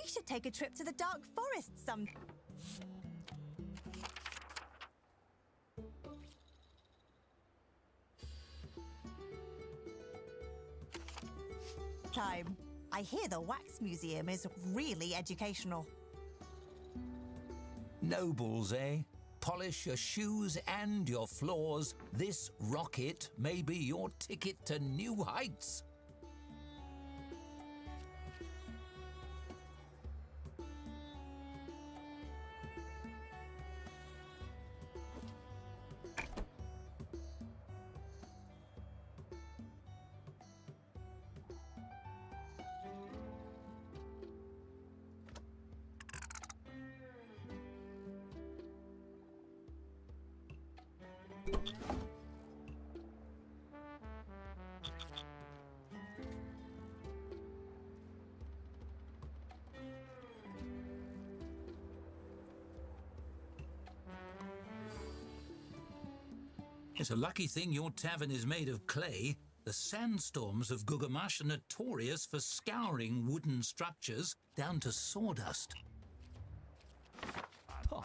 should take a trip to the Dark Forest some... time. I hear the Wax Museum is really educational. Nobles, eh? Polish your shoes and your floors. This rocket may be your ticket to new heights. It's a lucky thing your tavern is made of clay. The sandstorms of Gugamash are notorious for scouring wooden structures down to sawdust. Oh.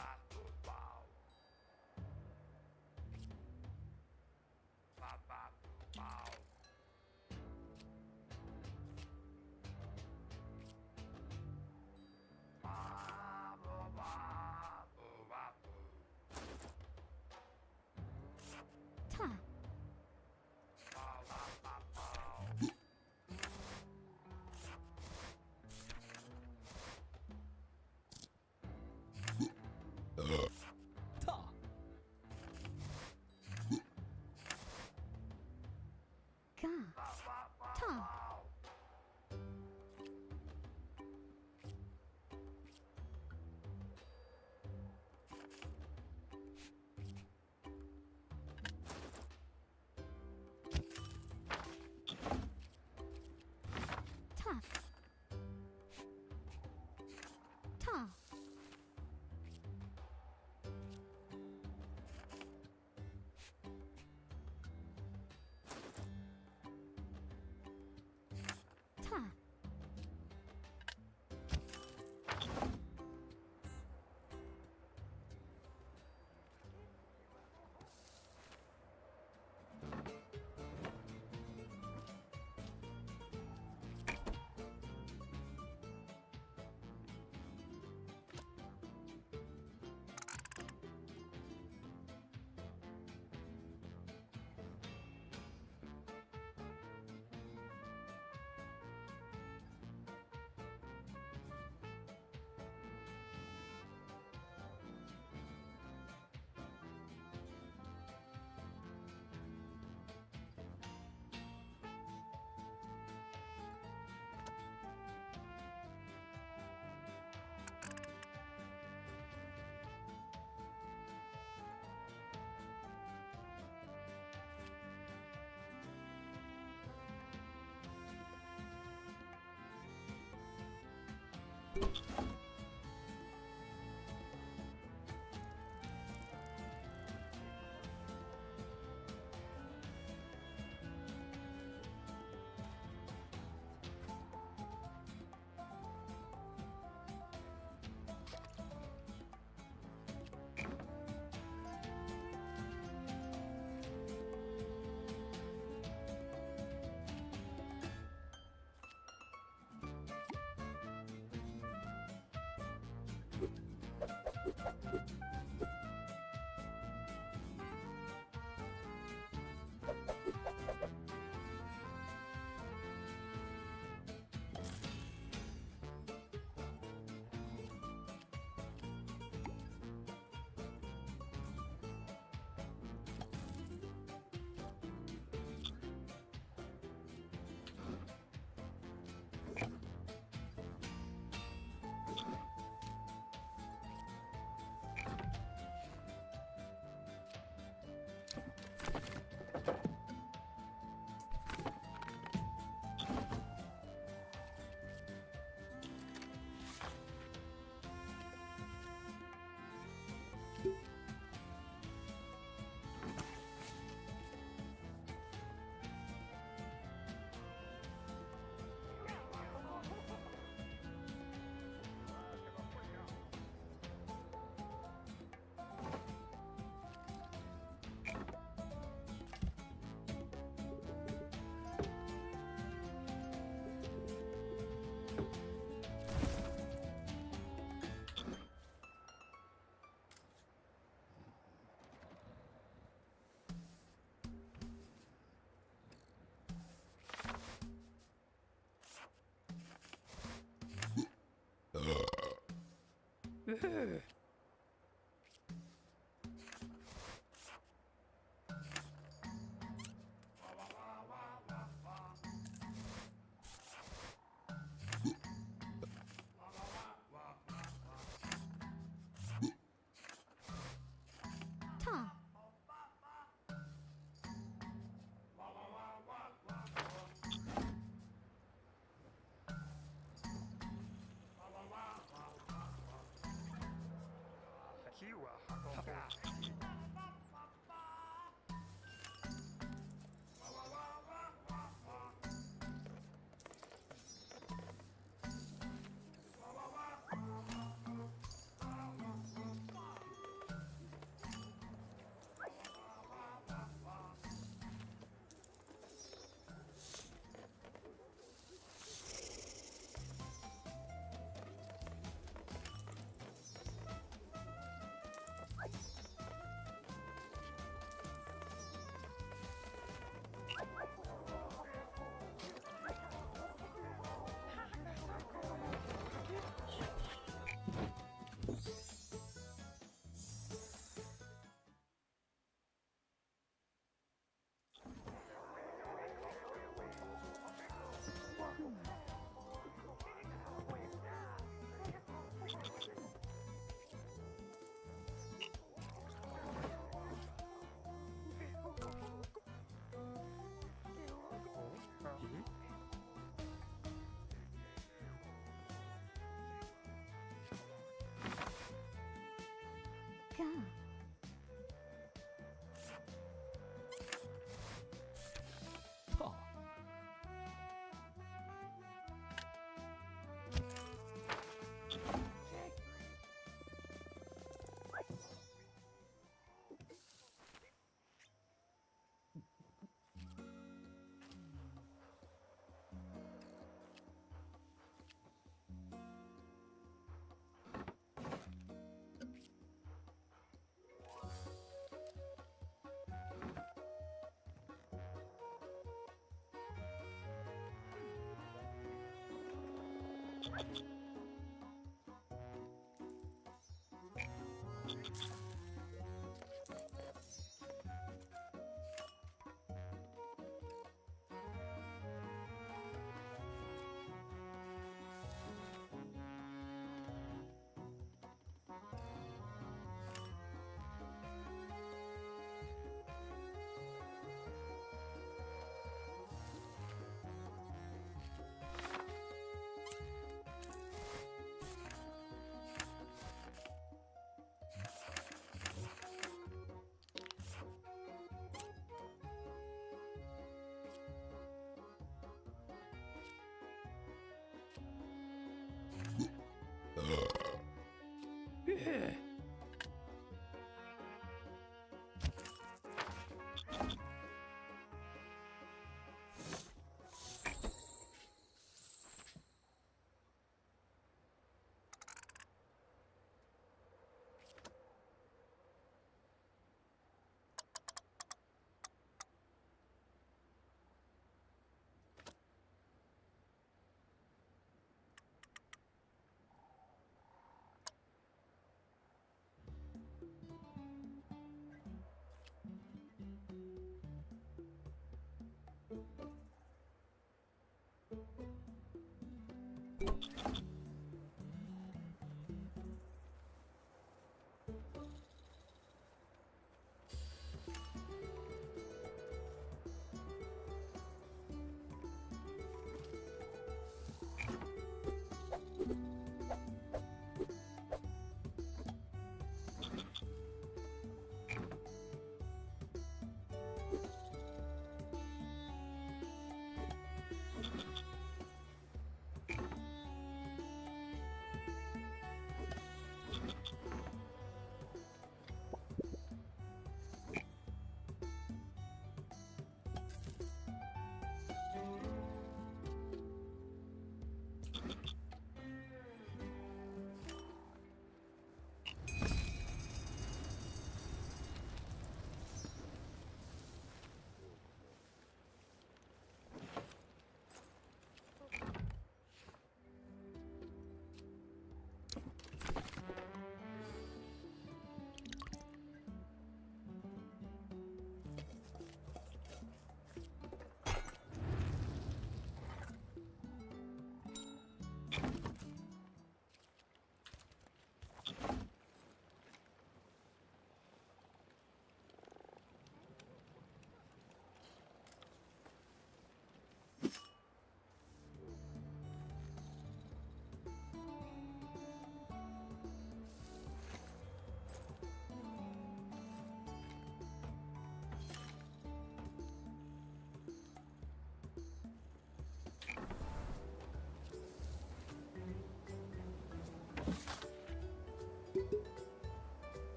Ta. Ga. Ta.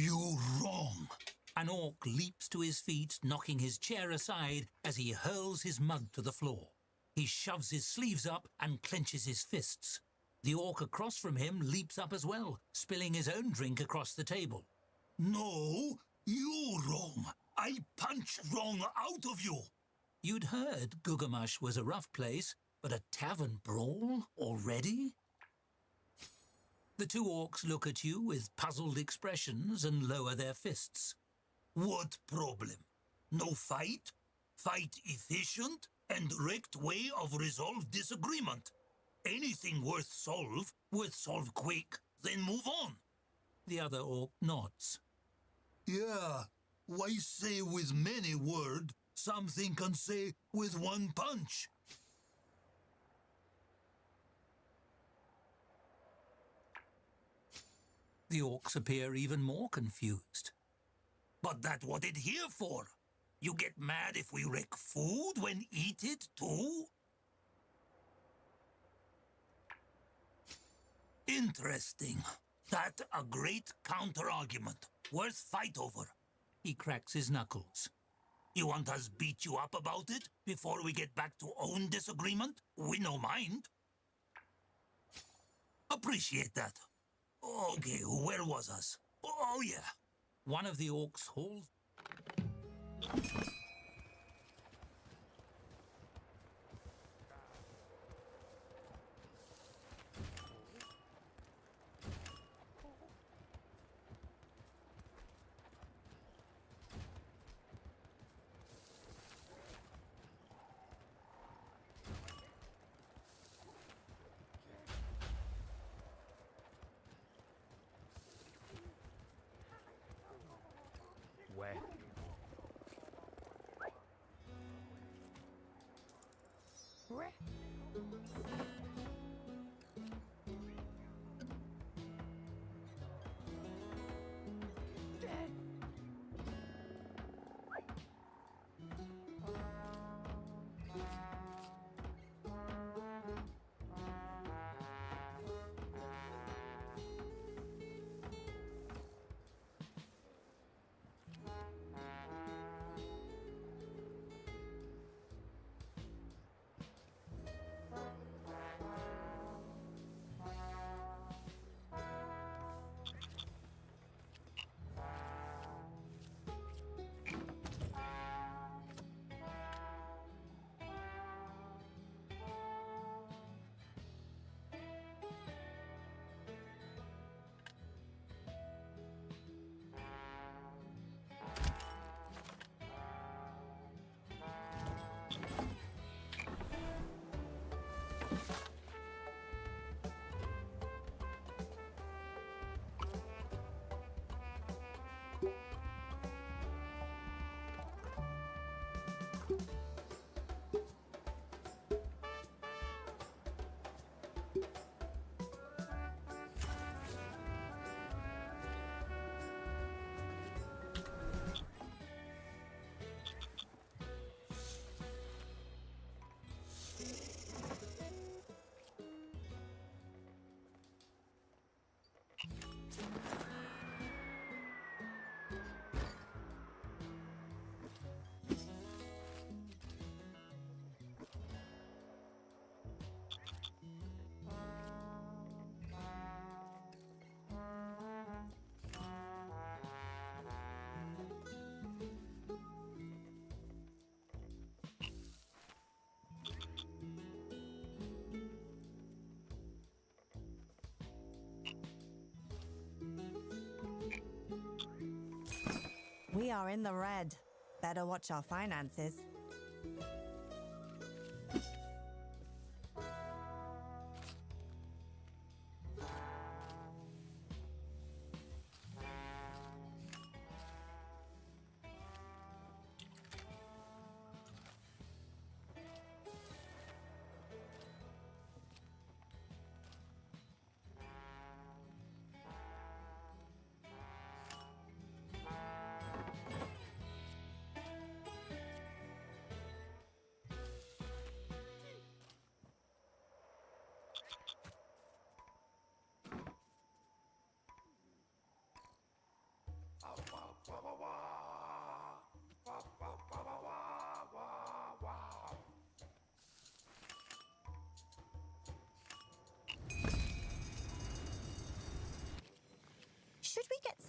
You're wrong. An orc leaps to his feet, knocking his chair aside as he hurls his mug to the floor. He shoves his sleeves up and clenches his fists. The orc across from him leaps up as well, spilling his own drink across the table. No, you're wrong. I punch wrong out of you. You'd heard Gugamash was a rough place, but a tavern brawl already? The two orcs look at you with puzzled expressions and lower their fists. What problem? No fight? Fight efficient and direct way of resolve disagreement. Anything worth solve quick, then move on. The other orc nods. Yeah, why say with many word something can say with one punch? The orcs appear even more confused. But that what it here for? You get mad if we wreck food when eat it too? Interesting. That a great counter-argument. Worth fight over. He cracks his knuckles. You want us beat you up about it before we get back to own disagreement? We no mind. Appreciate that. Okay, where was us? Oh, yeah. One of the orcs holds... Where? We are in the red. Better watch our finances.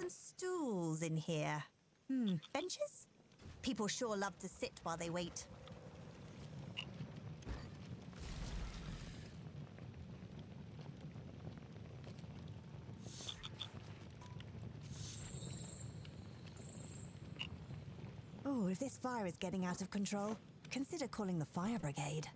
some stools in here. Benches? People sure love to sit while they wait. Oh, if this fire is getting out of control, consider calling the fire brigade.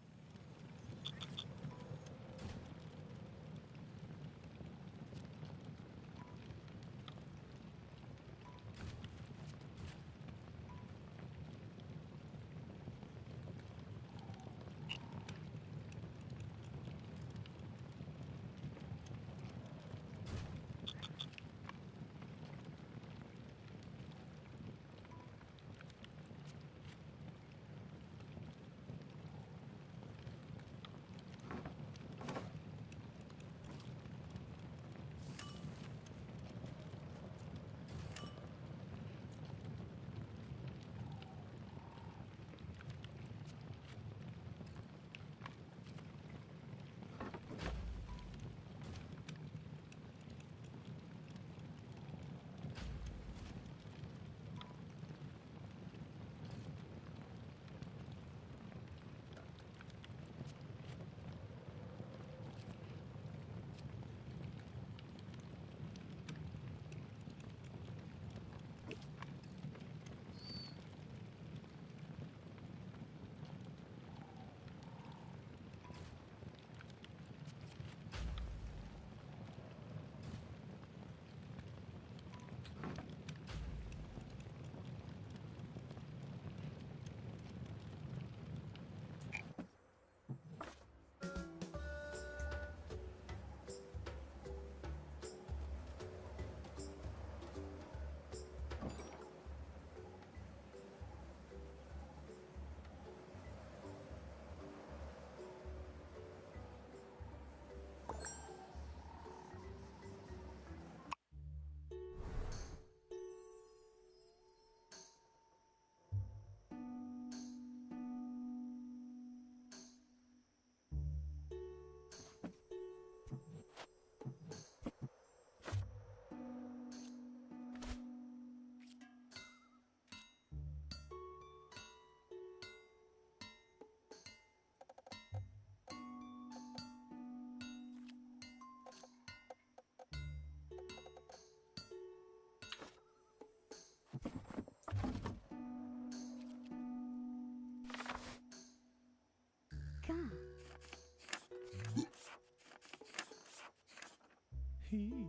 Hee.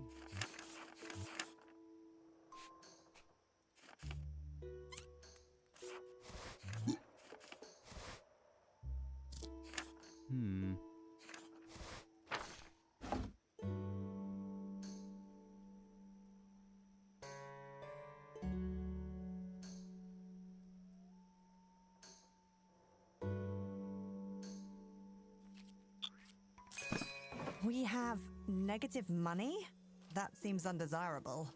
Hmm. We have negative money? That seems undesirable.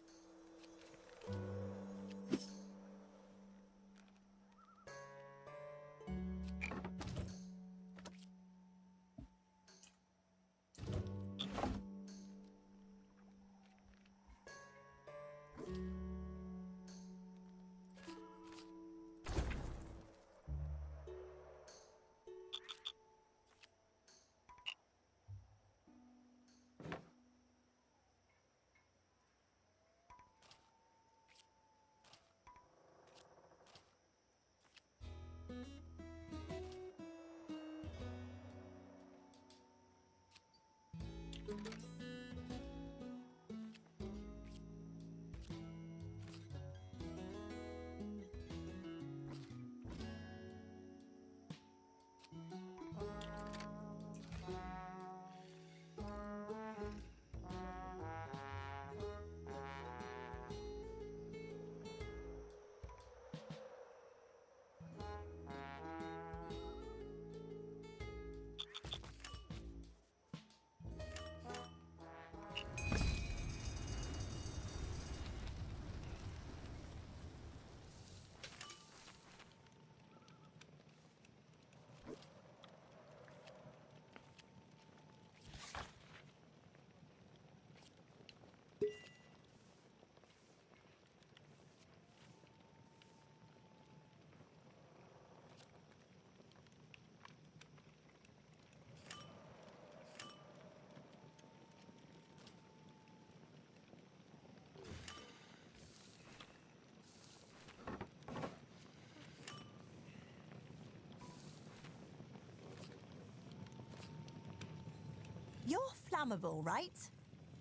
You're flammable, right?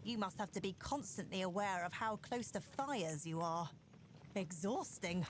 You must have to be constantly aware of how close to fires you are. Exhausting.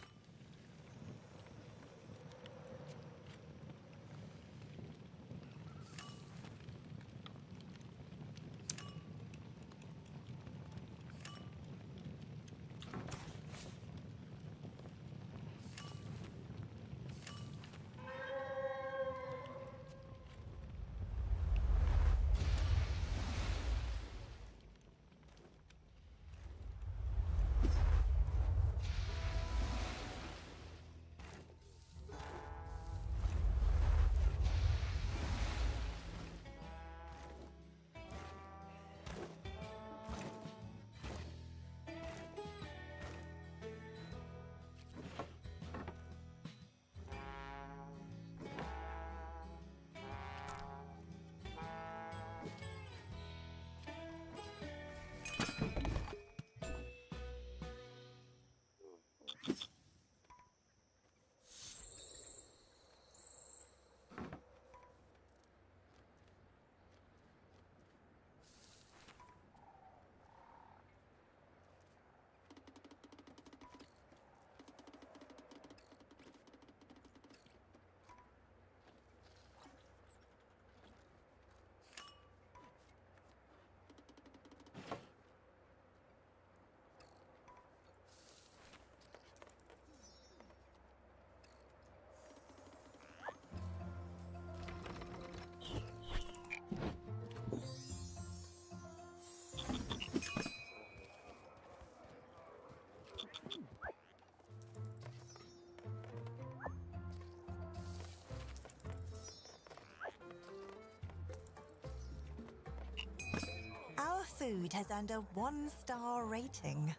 Our food has earned a 1-star rating.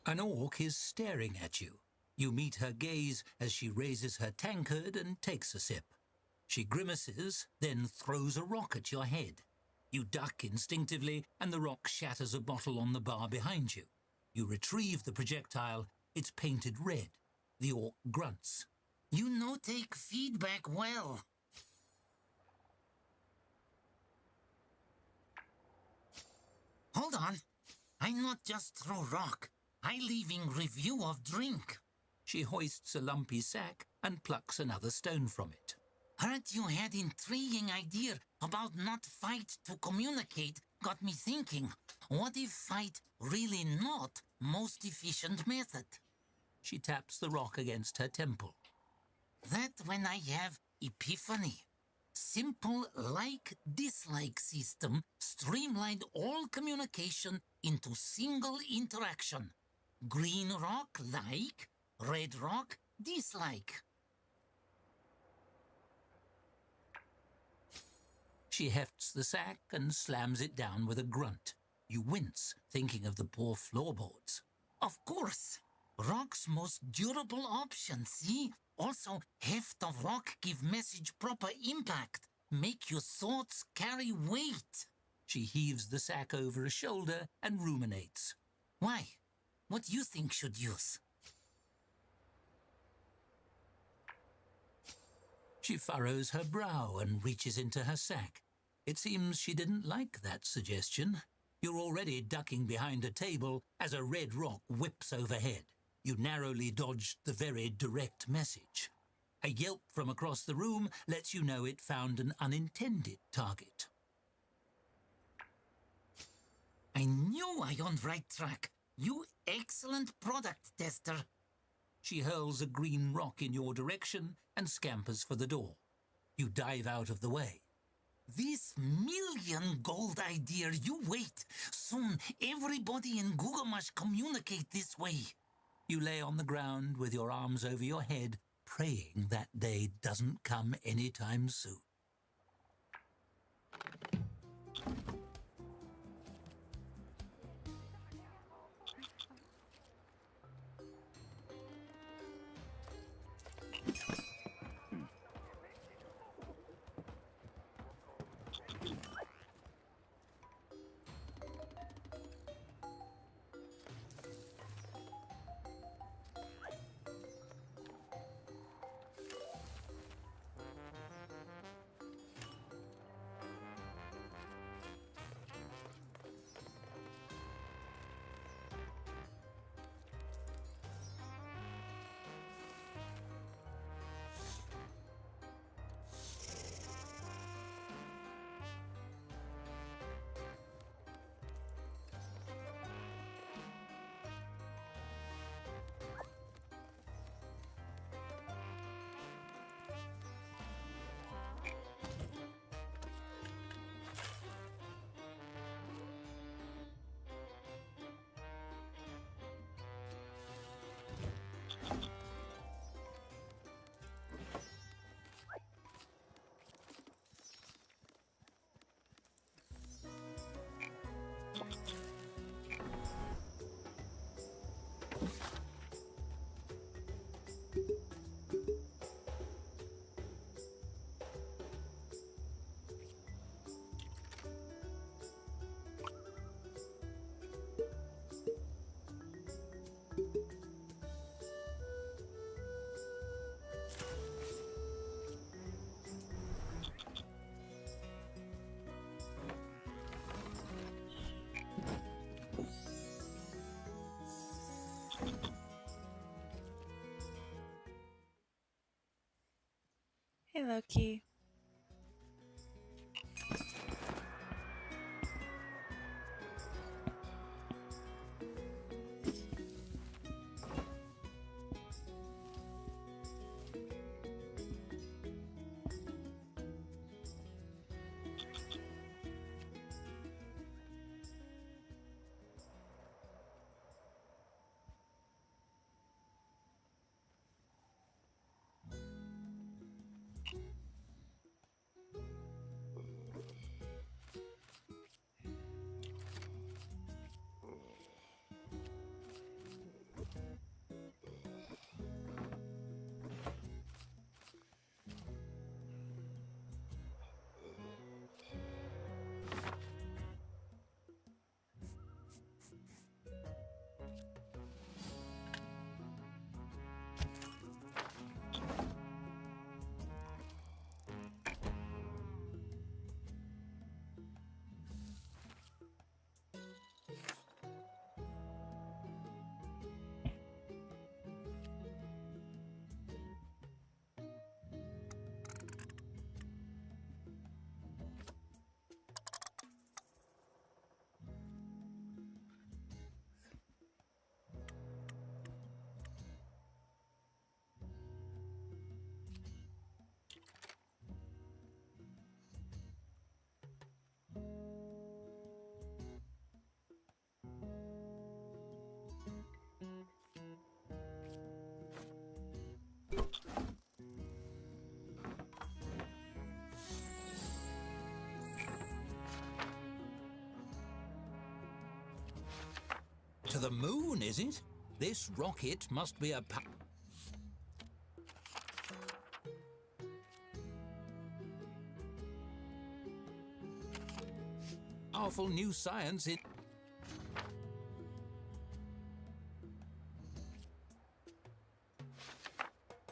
An orc is staring at you. You meet her gaze as she raises her tankard and takes a sip. She grimaces, then throws a rock at your head. You duck instinctively, and the rock shatters a bottle on the bar behind you. You retrieve the projectile. It's painted red. The orc grunts. You no take feedback well. Hold on. I not just throw rock. I leaving review of drink. She hoists a lumpy sack and plucks another stone from it. Heard you had intriguing idea about not fight to communicate. Got me thinking, what if fight really not most efficient method? She taps the rock against her temple. That when I have epiphany. Simple like-dislike system streamlined all communication into single interaction. Green rock like, red rock dislike. She hefts the sack and slams it down with a grunt. You wince, thinking of the poor floorboards. Of course. Rock's most durable option, see? Also, heft of rock give message proper impact. Make your thoughts carry weight. She heaves the sack over her shoulder and ruminates. Why? What you think should use? She furrows her brow and reaches into her sack. It seems she didn't like that suggestion. You're already ducking behind a table as a red rock whips overhead. You narrowly dodged the very direct message. A yelp from across the room lets you know it found an unintended target. I knew I on right track. You excellent product tester. She hurls a green rock in your direction and scampers for the door. You dive out of the way. This million gold idea, you wait. Soon everybody in Google must communicate this way. You lay on the ground with your arms over your head, praying that day doesn't come anytime soon. Hey, Loki. to the moon, is it? This rocket must be a powerful new science in...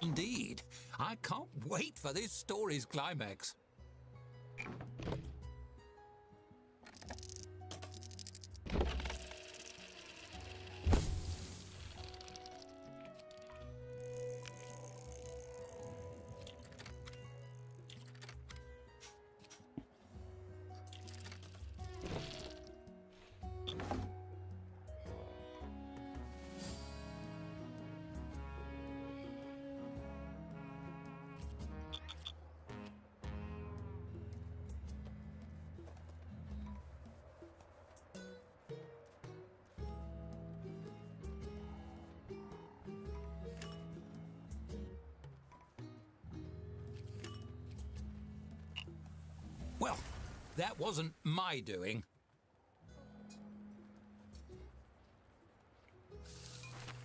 Indeed. I can't wait for this story's climax. Well, that wasn't my doing.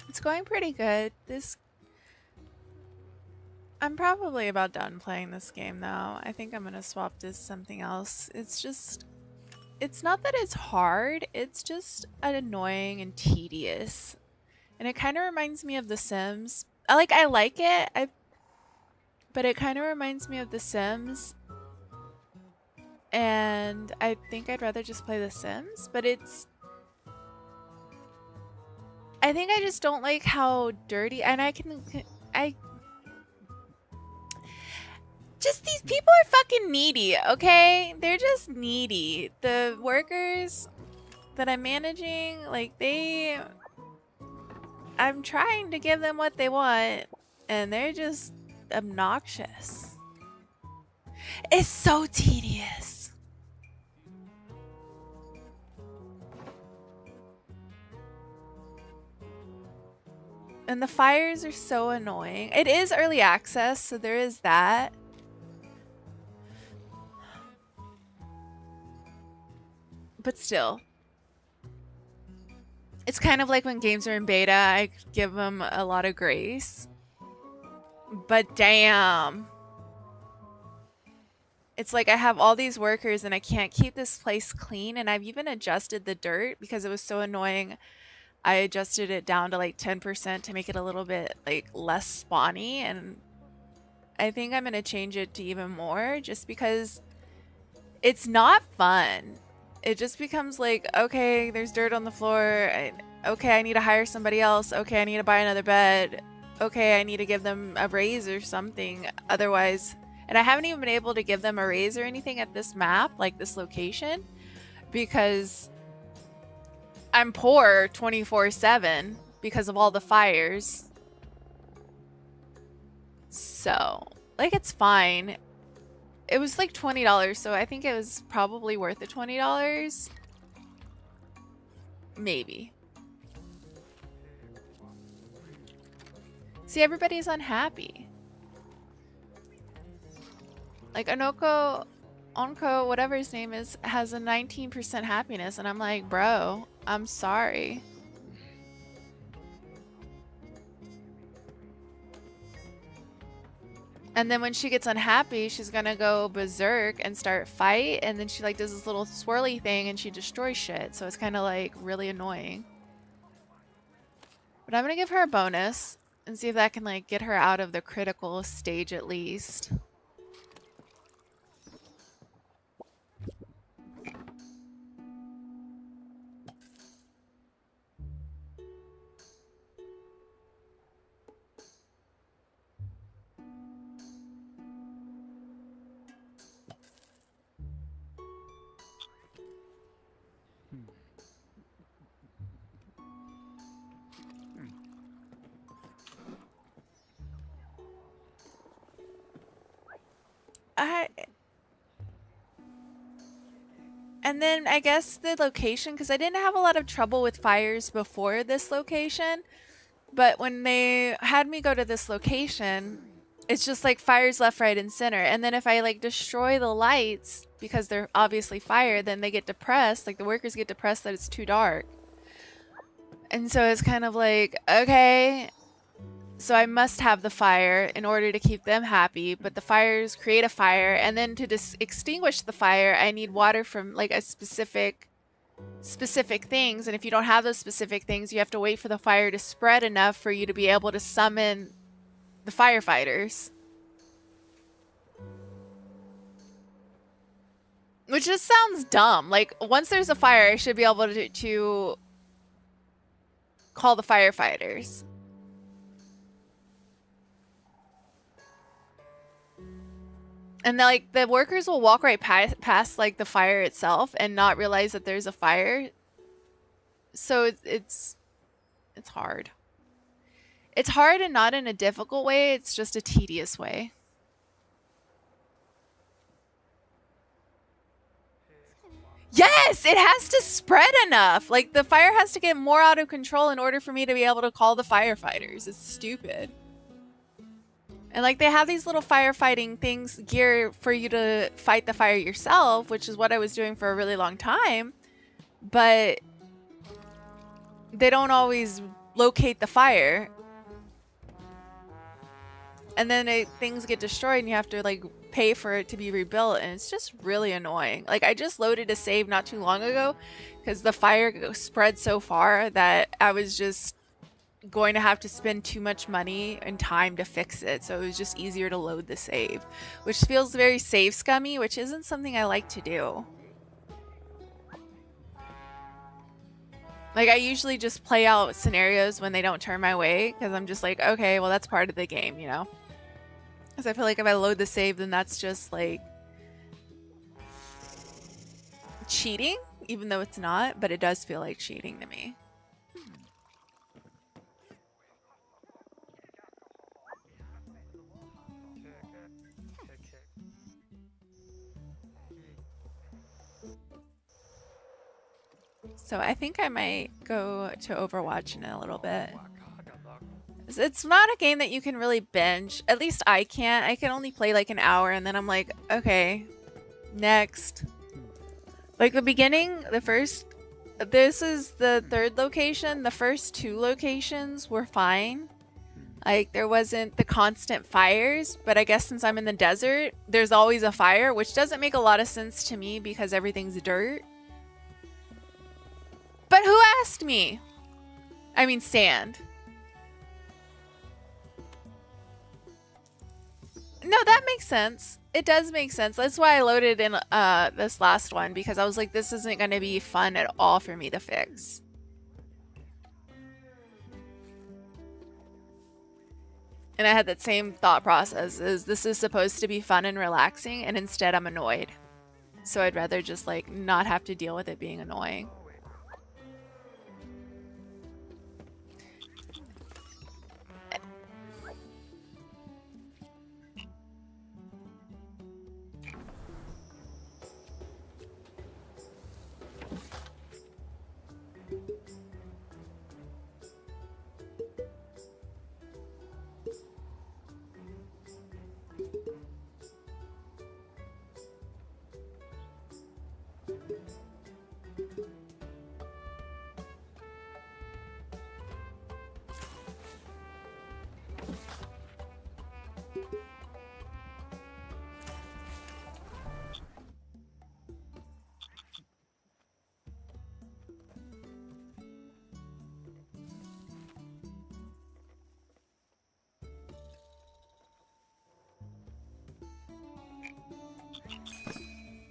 It's going pretty good. I'm probably about done playing this game now. I think I'm gonna swap this something else. It's not that it's hard, it's just annoying and tedious. And it kind of reminds me of The Sims. I like it, but it kind of reminds me of The Sims. And I think I'd rather just play The Sims, but I think I just don't like how dirty, and just these people are fucking needy, okay? They're just needy. The workers that I'm managing, I'm trying to give them what they want, and they're just obnoxious. It's so tedious. And the fires are so annoying. It is early access, so there is that. But still. It's kind of like when games are in beta, I give them a lot of grace. But damn. It's like I have all these workers and I can't keep this place clean, and I've even adjusted the dirt because it was so annoying. I adjusted it down to 10% to make it a little bit less spawny, and I think I'm going to change it to even more just because it's not fun. It just becomes okay, there's dirt on the floor. Okay, I need to hire somebody else. Okay, I need to buy another bed. Okay, I need to give them a raise or something. Otherwise, and I haven't even been able to give them a raise or anything at this map, this location, because I'm poor 24/7 because of all the fires. So, it's fine. It was $20, so I think it was probably worth the $20. Maybe. See, everybody's unhappy. Onko, whatever his name is, has a 19% happiness, and I'm like, bro, I'm sorry. And then when she gets unhappy, she's gonna go berserk and start fight, and then she does this little swirly thing and she destroys shit. So it's kind of really annoying. But I'm gonna give her a bonus and see if that can get her out of the critical stage at least. And then I guess the location, because I didn't have a lot of trouble with fires before this location, but when they had me go to this location, it's just fires left, right, and center. And then if I destroy the lights because they're obviously fire, then they get depressed. The workers get depressed that it's too dark. And so it's kind of like, okay, so I must have the fire in order to keep them happy, but the fires create a fire, and then to extinguish the fire, I need water from like a specific things, and if you don't have those specific things, you have to wait for the fire to spread enough for you to be able to summon the firefighters. Which just sounds dumb. Like, once there's a fire, I should be able to call the firefighters. And like the workers will walk right past like the fire itself and not realize that there's a fire. So it's hard. It's hard, and not in a difficult way. It's just a tedious way. Yes, it has to spread enough. Like the fire has to get more out of control in order for me to be able to call the firefighters. It's stupid. And like they have these little firefighting things, gear for you to fight the fire yourself, which is what I was doing for a really long time. But they don't always locate the fire. And then things get destroyed and you have to like pay for it to be rebuilt, and it's just really annoying. Like I just loaded a save not too long ago because the fire spread so far that I was just going to have to spend too much money and time to fix it, so it was just easier to load the save, which feels very save scummy, which isn't something I like to do. Like I usually just play out scenarios when they don't turn my way because I'm just like, okay, well that's part of the game, you know? Because I feel like if I load the save, then that's just like cheating, even though it's not, but it does feel like cheating to me. So I think I might go to Overwatch in a little bit. It's not a game that you can really binge. At least I can't. I can only play like an hour and then I'm like, okay, next. Like the beginning, this is the third location. The first two locations were fine. Like there wasn't the constant fires, but I guess since I'm in the desert, there's always a fire, which doesn't make a lot of sense to me because everything's dirt. But who asked me? I mean, sand. No, that makes sense. It does make sense. That's why I loaded in this last one, because I was like, this isn't going to be fun at all for me to fix. And I had that same thought process, is this is supposed to be fun and relaxing, and instead I'm annoyed. So I'd rather just like not have to deal with it being annoying.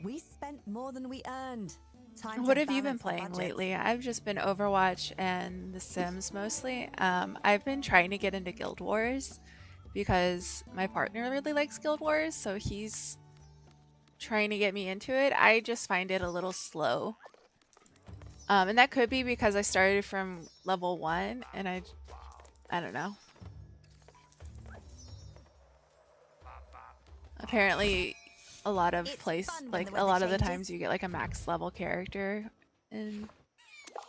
We spent more than we earned. Time What to have you been balance the playing budget. lately? I've just been Overwatch and The Sims mostly. I've been trying to get into Guild Wars because my partner really likes Guild Wars, so he's trying to get me into it. I just find it a little slow. And that could be because I started from level 1 and I don't know. Apparently a lot of It's fun when the a weather lot of the changes. times you get like a max level character, and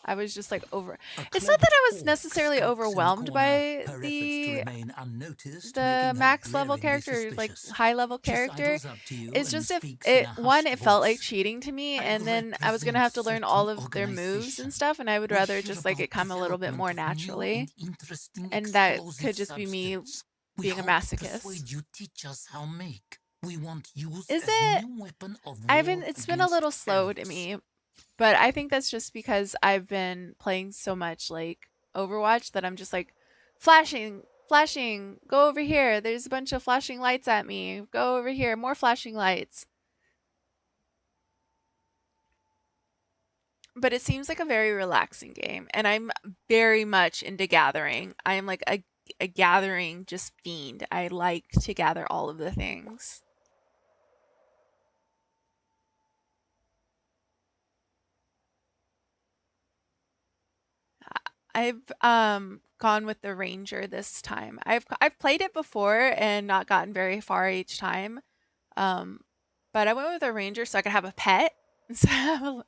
I was just like over. A It's not that cloaked I was orc necessarily skulks in the overwhelmed corner, by her efforts to the remain unnoticed, the making her max level glaringly character, like suspicious. high level She character. sidles up to you It's and just if speaks in it a one, hushed it felt like voice. cheating to me, I and then I was gonna represent have to learn all certain of their moves organization. and stuff, and I would We rather hear just like about it come a little bit development more of new naturally, and interesting and that explosive could just be me substance. We being a hope to masochist. persuade you teach us how make. We want use Is as it? new weapon of I've war been. It's been a against little slow to elves. me, but I think that's just because I've been playing so much like Overwatch that I'm just like flashing, flashing. Go over here. There's a bunch of flashing lights at me. Go over here. More flashing lights. But it seems like a very relaxing game, and I'm very much into gathering. I am like a gathering just fiend. I like to gather all of the things. I've gone with the ranger this time. I've played it before and not gotten very far each time. But I went with a ranger so I could have a pet. So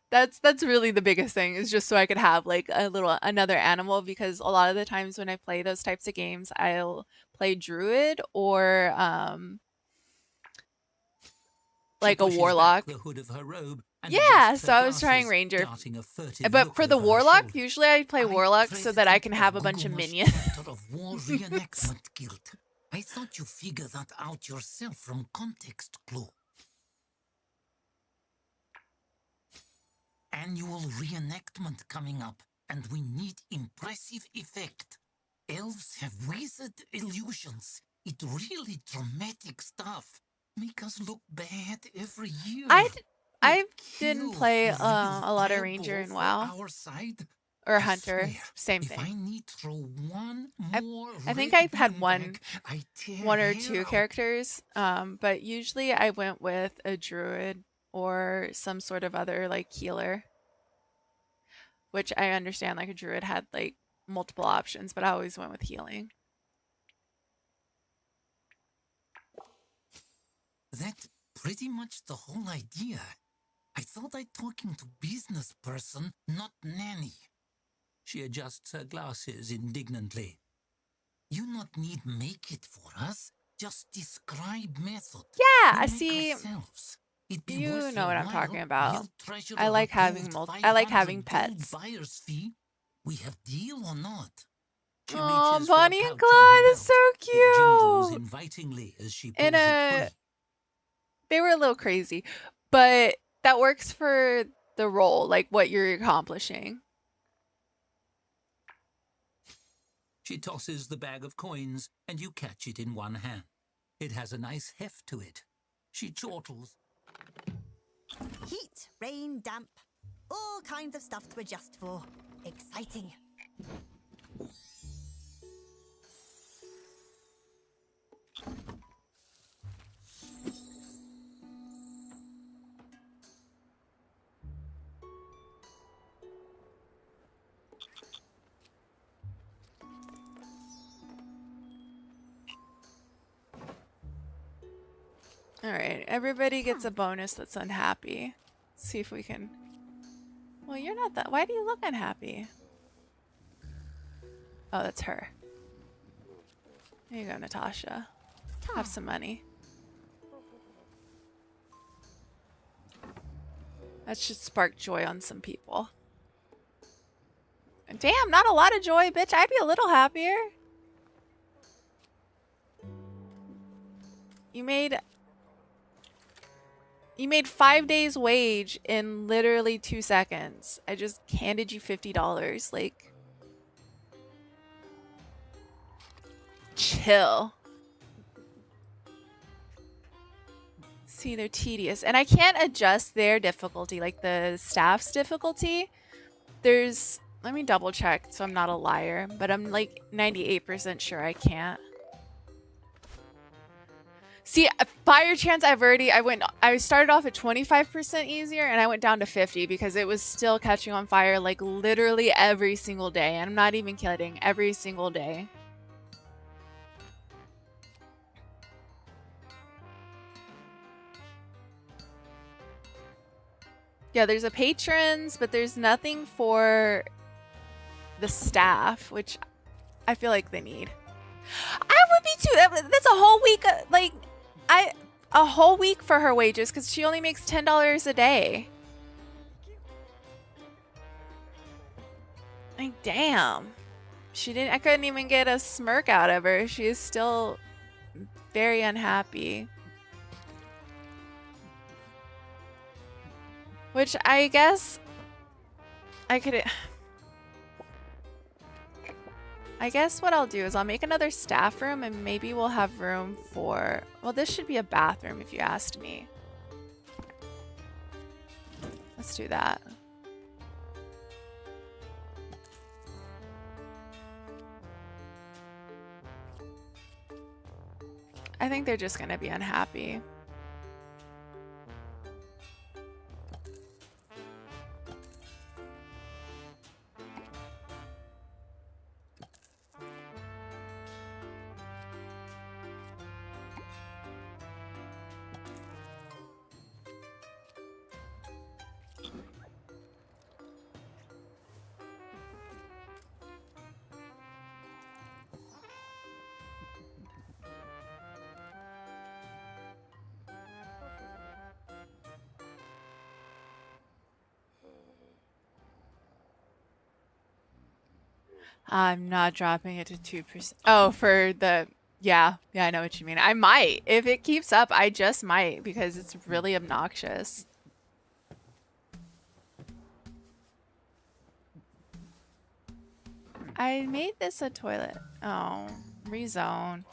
that's really the biggest thing, is just so I could have like a little another animal, because a lot of the times when I play those types of games, I'll play druid or She like a pushes back warlock. the hood of her robe and Yeah, adjusts so her I was trying glasses, ranger. darting a furtive But look for the over her warlock, shoulder. usually I play warlock so that I can President have a of bunch of Guguma's minions. chapter of War Reenactment Guild. I thought you figured that out yourself from context clue. Annual reenactment coming up, and we need impressive effect. Elves have wizard illusions. It really dramatic stuff. Make us look bad every year. I Would didn't kill play for real a lot of ranger fireball in for WoW our side. or I hunter. swear, Same if I thing. need throw one I more I think red I've had beanbag, I tear one or hair two out. characters, but usually I went with a druid or some sort of other like healer, which I understand like a druid had like multiple options, but I always went with healing. That's pretty much the whole idea. I thought I'd talking to business person, not nanny. She adjusts her glasses indignantly. You not need make it for us. Just describe method. Yeah, We I make see. ourselves. It'd be You worth know your what I'm while. talking about. We'll treasure I our like having gold I like having 500 gold pets. buyer's fee. We have deal or not? She Oh, reaches for a Bonnie and pouch on her Clyde is belt. so It jingles cute. invitingly as she In pulls it a, free. they were a little crazy, but that works for the role, like what you're accomplishing. She tosses the bag of coins, and you catch it in one hand. It has a nice heft to it. She chortles. Heat, rain, damp. All kinds of stuff to adjust for. Exciting. All right, everybody gets a bonus that's unhappy. Let's see if we can. Well, you're not that. Why do you look unhappy? Oh, that's her. There you go, Natasha. Have some money. That should spark joy on some people. Damn, not a lot of joy, bitch. I'd be a little happier. You made 5 days wage in literally 2 seconds. I just handed you $50. Like, chill. See, they're tedious. And I can't adjust their difficulty, like the staff's difficulty. There's, let me double check so I'm not a liar, but I'm like 98% sure I can't. See, fire chance, I started off at 25% easier and I went down to 50 because it was still catching on fire like literally every single day. And I'm not even kidding, every single day. Yeah, there's a patrons, but there's nothing for the staff, which I feel like they need. I would be too. That's a whole week. Like, a whole week for her wages because she only makes $10 a day. Like, damn. She didn't. I couldn't even get a smirk out of her. She is still very unhappy. Which I guess I could. I guess what I'll do is I'll make another staff room and maybe we'll have room for. Well, this should be a bathroom if you asked me. Let's do that. I think they're just gonna be unhappy. I'm not dropping it to 2%. Oh, for the... Yeah, I know what you mean. I might. If it keeps up, I just might because it's really obnoxious. I made this a toilet. Oh, rezone.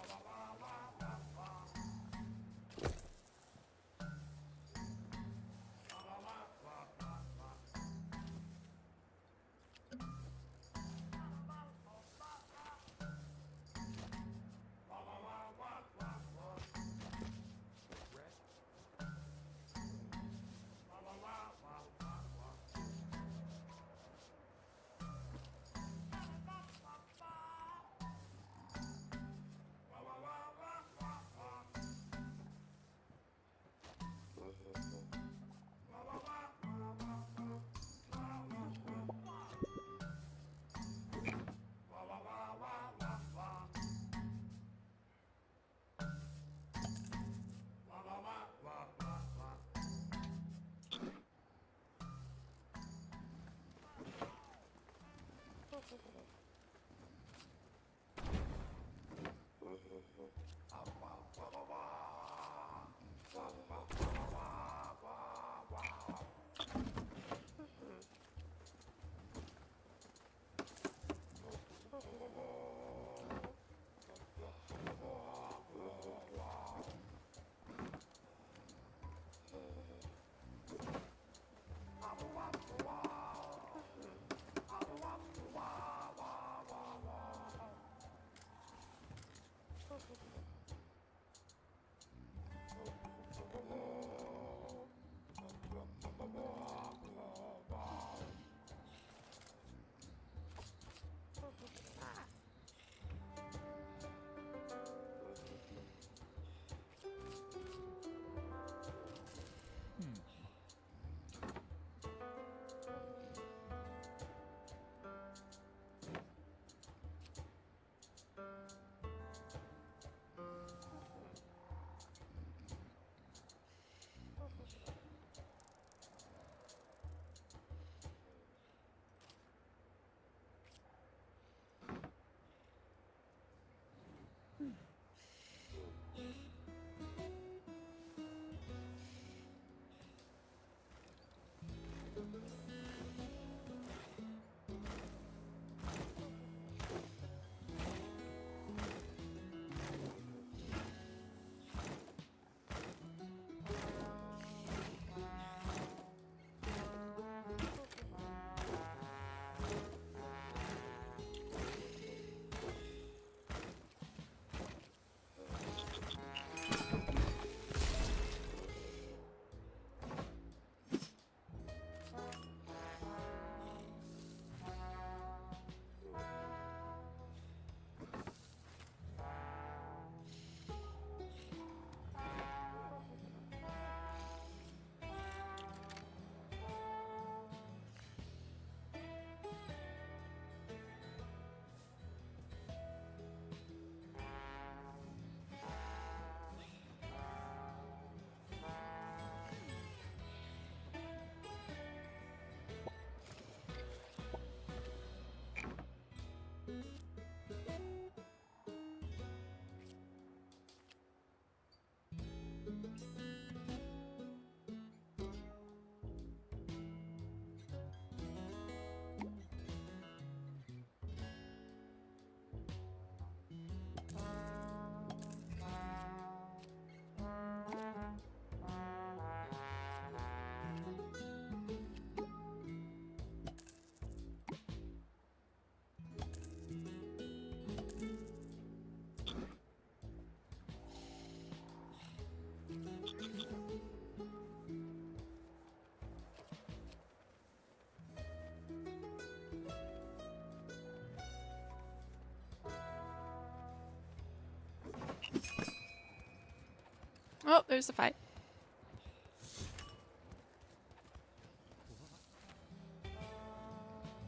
There's a fight.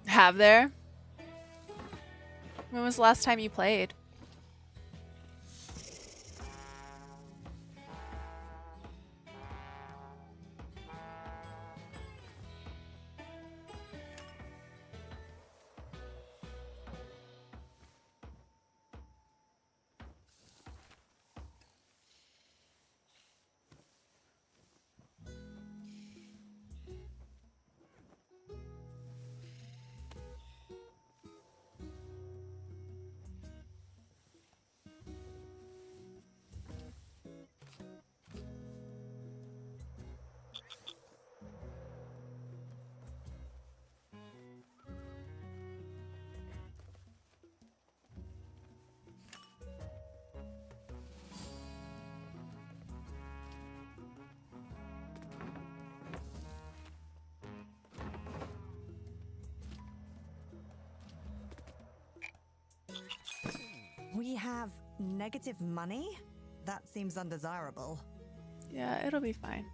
Have there? When was the last time you played? We have negative money? That seems undesirable. Yeah, it'll be fine.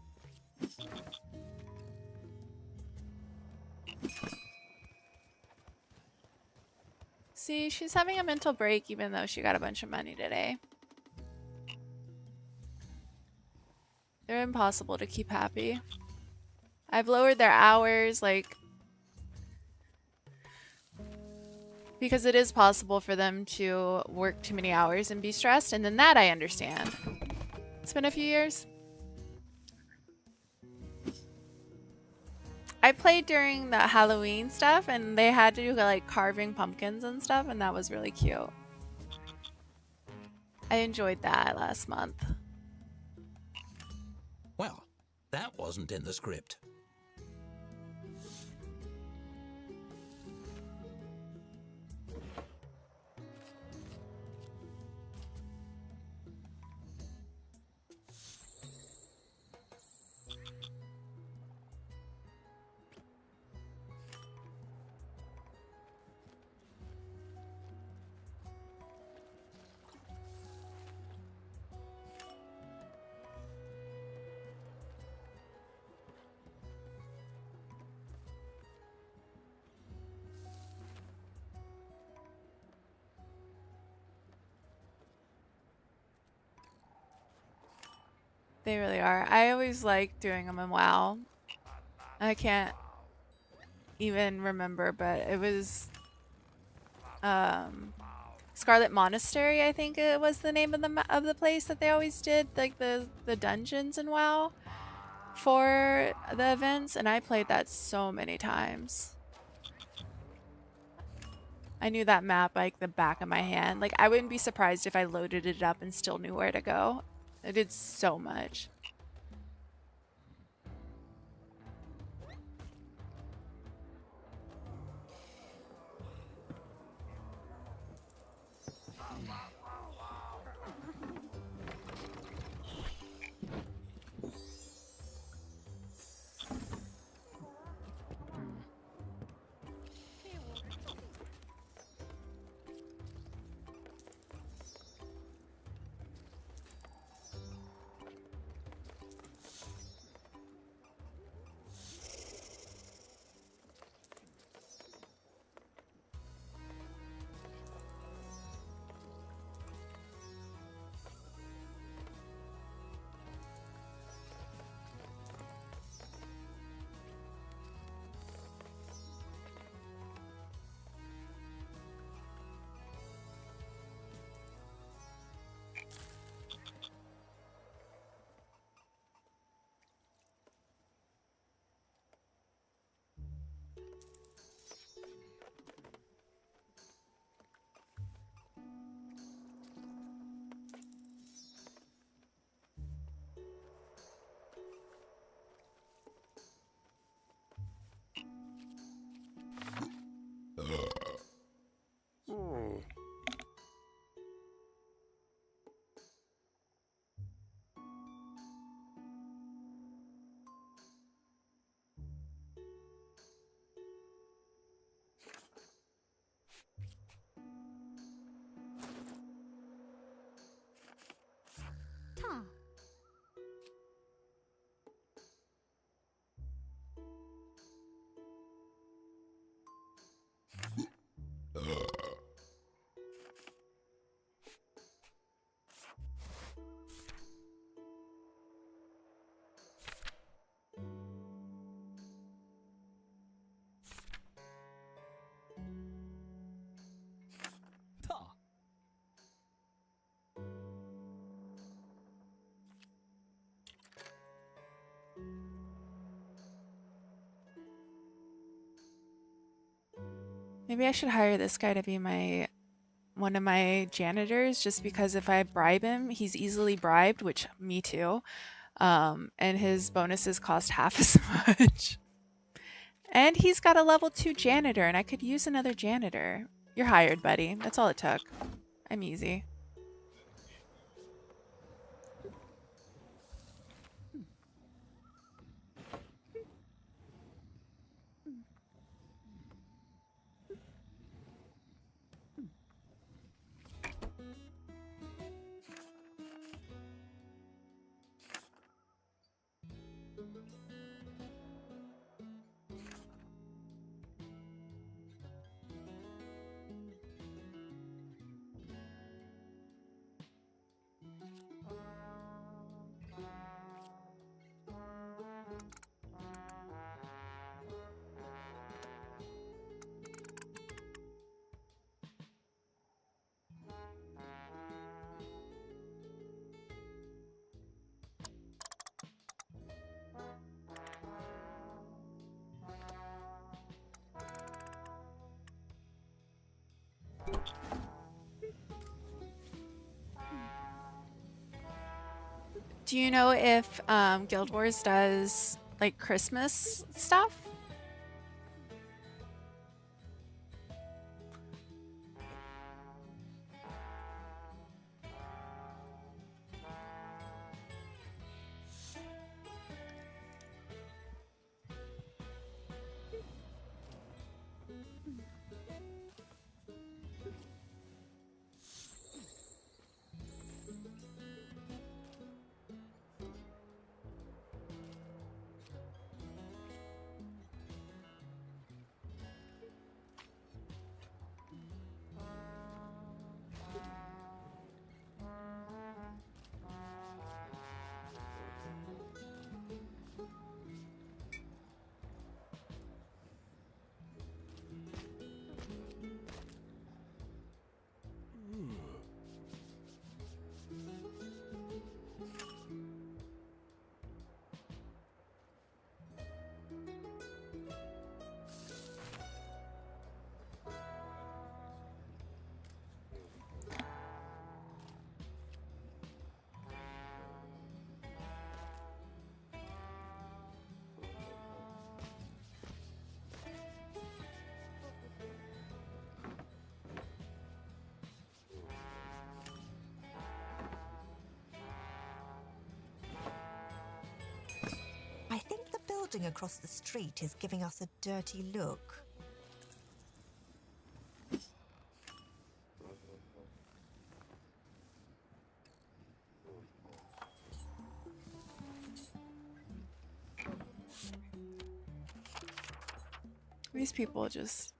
See, she's having a mental break even though she got a bunch of money today. They're impossible to keep happy. I've lowered their hours, like, because it is possible for them to work too many hours and be stressed, and then that I understand. It's been a few years. I played during the Halloween stuff, and they had to do like carving pumpkins and stuff, and that was really cute. I enjoyed that last month. Well, that wasn't in the script. They really are. I always like doing them in WoW. I can't even remember, but it was Scarlet Monastery, I think it was the name of the place that they always did like the dungeons in WoW for the events, and I played that so many times. I knew that map like the back of my hand. Like I wouldn't be surprised if I loaded it up and still knew where to go. I did so much. Maybe I should hire this guy to be one of my janitors, just because if I bribe him, he's easily bribed, which me too. And his bonuses cost half as much. And he's got a level 2 janitor, and I could use another janitor. You're hired, buddy. That's all it took. I'm easy. Do you know if Guild Wars does like Christmas stuff? I think the building across the street is giving us a dirty look. These people just...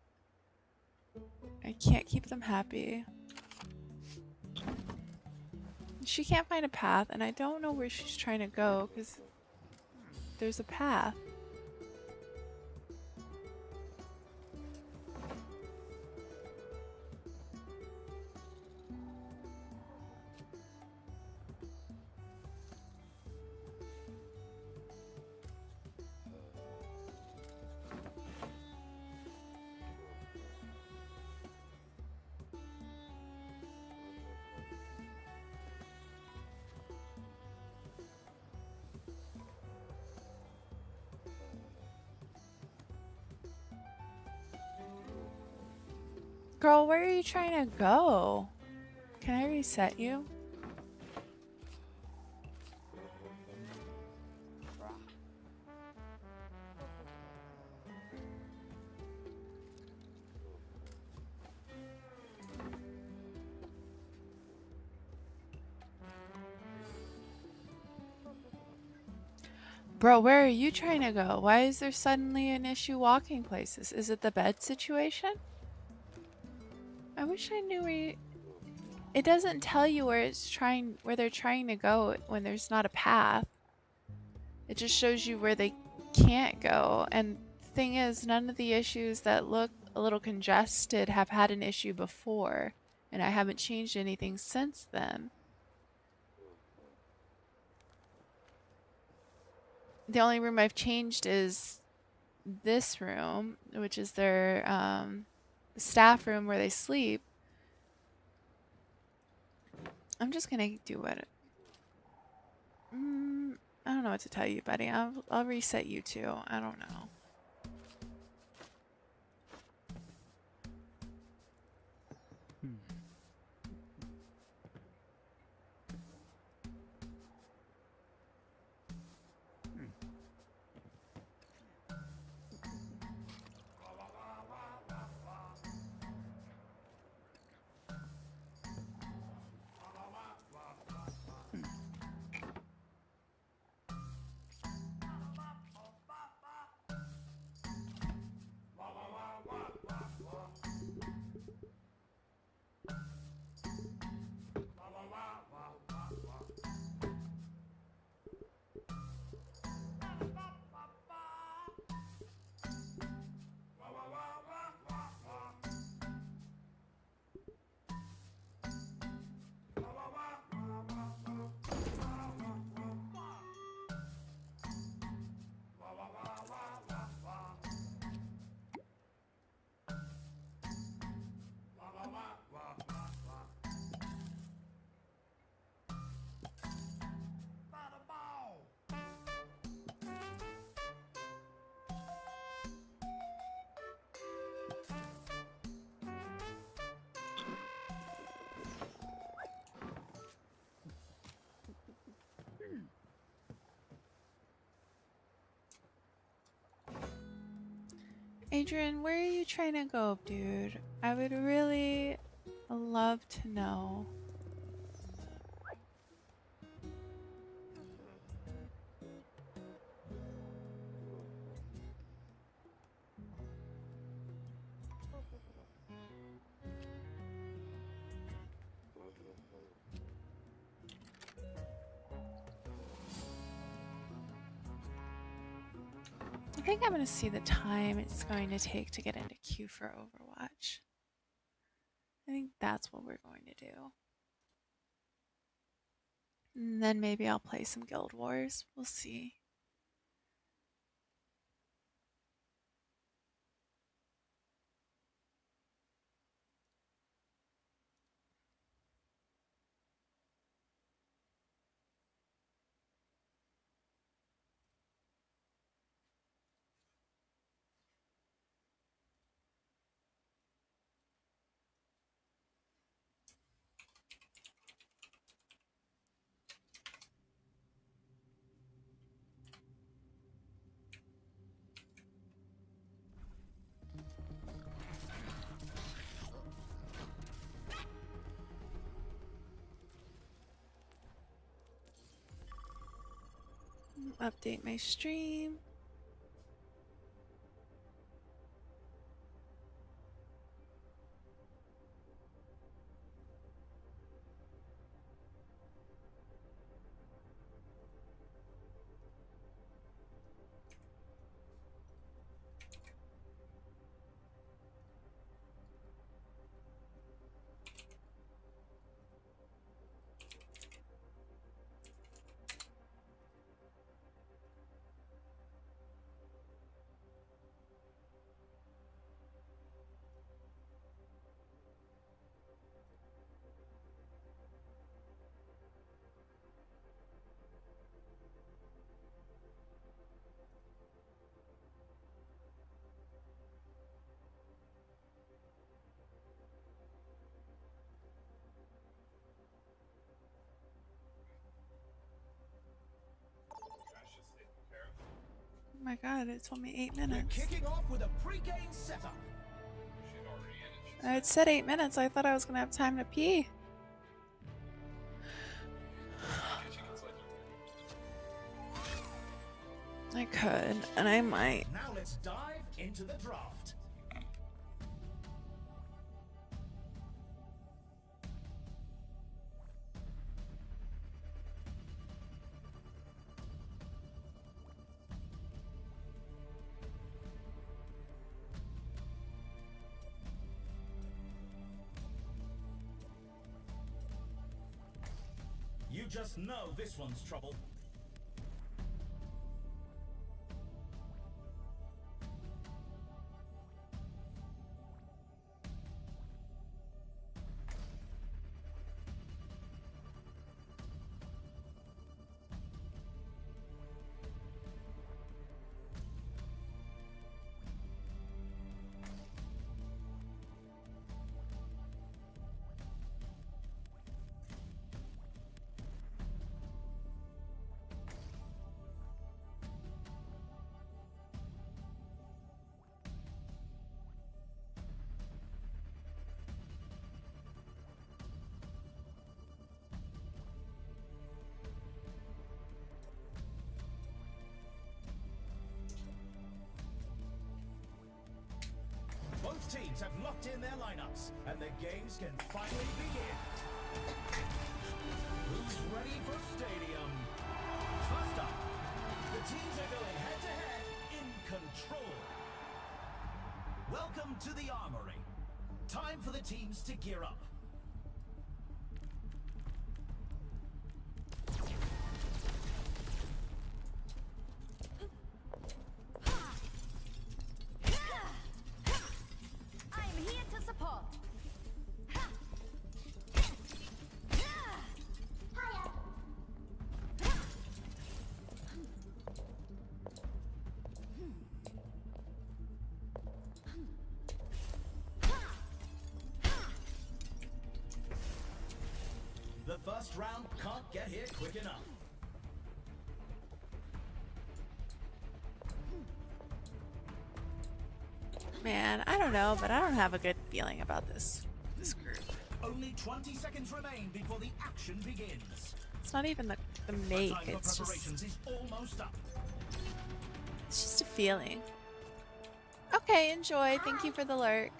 I can't keep them happy. She can't find a path, and I don't know where she's trying to go, because there's a path. Girl, where are you trying to go? Can I reset you? Bro, where are you trying to go? Why is there suddenly an issue walking places? Is it the bed situation? I wish I knew where you... It doesn't tell you where they're trying to go when there's not a path. It just shows you where they can't go. And the thing is, none of the issues that look a little congested have had an issue before. And I haven't changed anything since then. The only room I've changed is this room, which is their staff room where they sleep. I'm just gonna do what. I don't know what to tell you, buddy. I'll reset you too. I don't know. Adrian, where are you trying to go, dude? I would really love to know. I think I'm going to see the time it's going to take to get into queue for Overwatch. I think that's what we're going to do. And then maybe I'll play some Guild Wars. We'll see. Update my stream. Oh my god, it told me 8 minutes. Kicking off with a pre-game setup. It said 8 minutes. I thought I was gonna have time to pee. I could, and I might. Now let's dive into the draft. You just know this one's trouble. teams have locked in their lineups, and the games can finally begin. Who's ready for Stadium? First up, the teams are going head-to-head in Control. Welcome to the Armory. Time for the teams to gear up. I'm here to support. The first round can't get here quick enough. Man, I don't know, but I don't have a good feeling about this group. Only 20 seconds remain before the action begins. It's not even the make. Time for It's preparations is almost up. just a feeling. Okay, enjoy. Thank you for the lurk.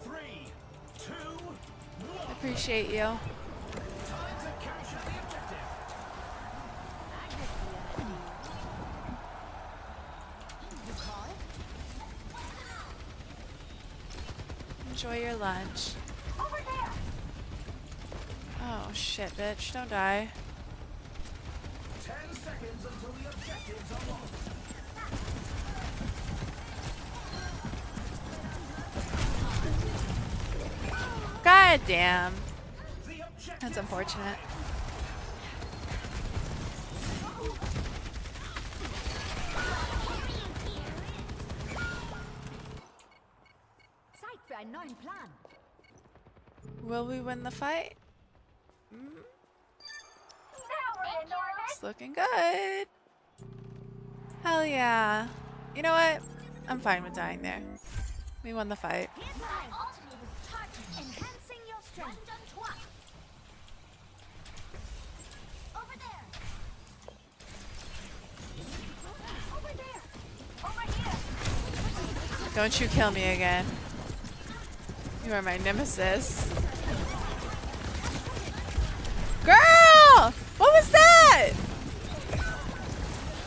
3, 2, 1. Appreciate you. Time to capture the objective. You call it? Enjoy your lunch. Over there. Oh shit, bitch. Don't die. 10 seconds until the objectives are locked. God damn. The objective. That's unfortunate. Zeit für einen neuen Plan. Will we win the fight? It's looking good. Hell yeah. You know what? I'm fine with dying there. We won the fight. Here's my ultimate with charge, enhancing your strength. Over there. Over there. Over here. Don't you kill me again. You are my nemesis. Girl! What was that?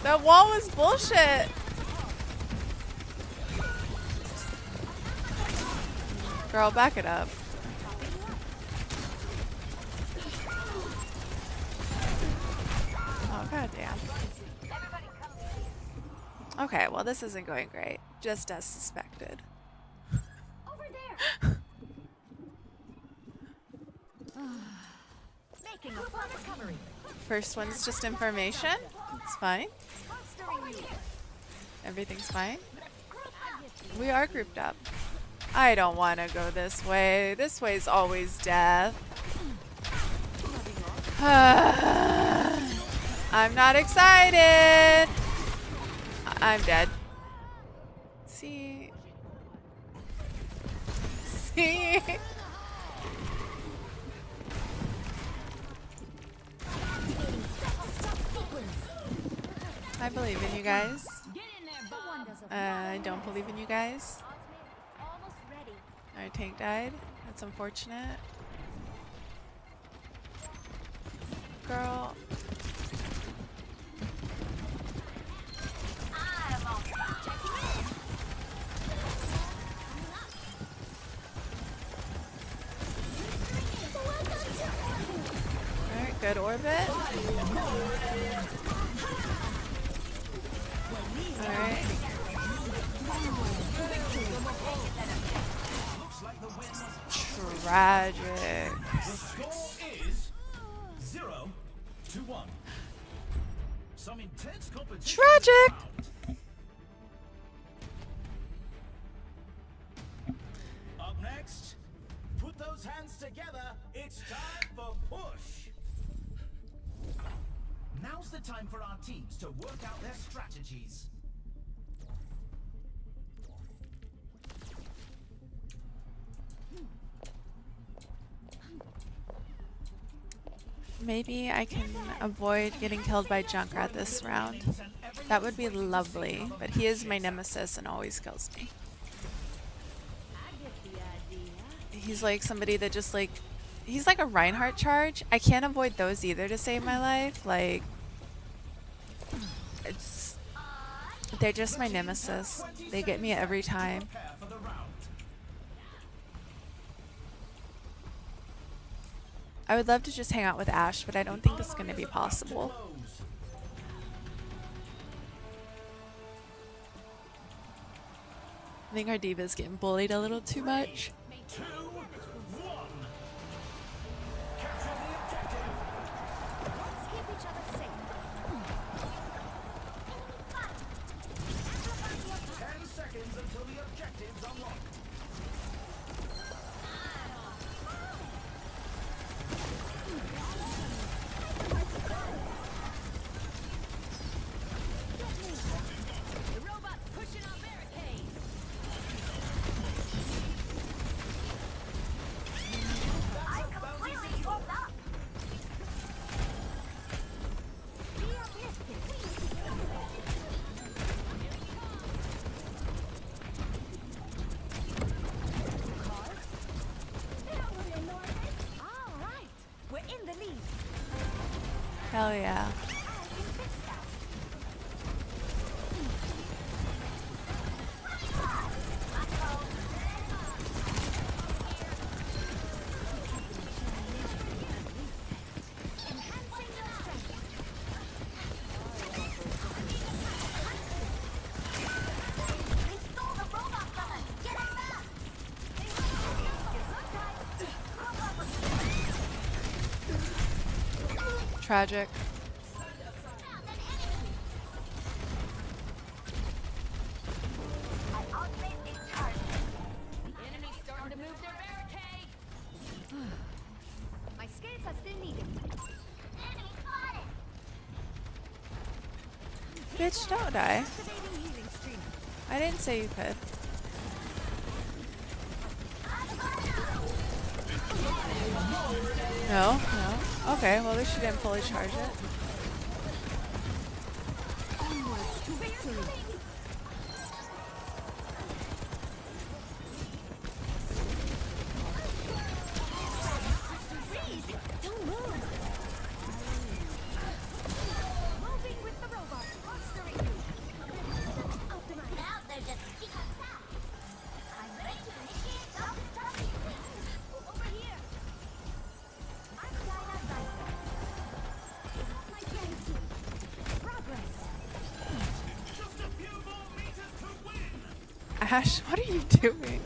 That wall was bullshit. Girl, back it up. Oh, goddamn. Okay, well, this isn't going great. Just as suspected. Over there. Making a full recovery. First one's just information. It's fine. Monstering you. Everything's fine. We are grouped up. I don't want to go this way. This way's always death. I'm not excited. I'm dead. See? See? I believe in you guys. Get in there, the wonders of I don't believe in you guys. almost ready. Our tank died. That's unfortunate. Girl. Alright, good orbit. Alright. Tragic. The score is 0-1. Some intense competition. Tragic! Up next, put those hands together. It's time for push. Now's the time for our teams to work out their strategies. Maybe I can avoid getting killed by Junkrat this round. That would be lovely, but he is my nemesis and always kills me. He's like somebody that just like, he's like a Reinhardt charge. I can't avoid those either to save my life. Like, they're just my nemesis. They get me every time. Prepare for the round. I would love to just hang out with Ashe, but I don't think it's going to be possible. Close. I think our diva's getting bullied a little too much. 2, 1. Capture the objective. Let's keep each other safe. 10 seconds until the objective's unlocked. The robot's pushing our barricade. I completely swapped up. Be all right, we're in the lead. Hell yeah. I can fix that. Enhancing your strength. They stole the robot from us. Get it back. Tragic. Enemy's starting to move their barricade. My skates are still needed. Enemy spotted. Bitch, don't die. Activating healing stream. I didn't say you could. No, no. Okay, well, at least she didn't fully charge it. Onwards to victory. Freeze! Don't move. Moving with the robot. Monstering you. Optimize. Now they're just sticking up. I'm ready to initiate self-destruct. Over here. I'm Dinah Viper. My gratitude. Progress. Just a few more meters to win. Ashe, what are you doing?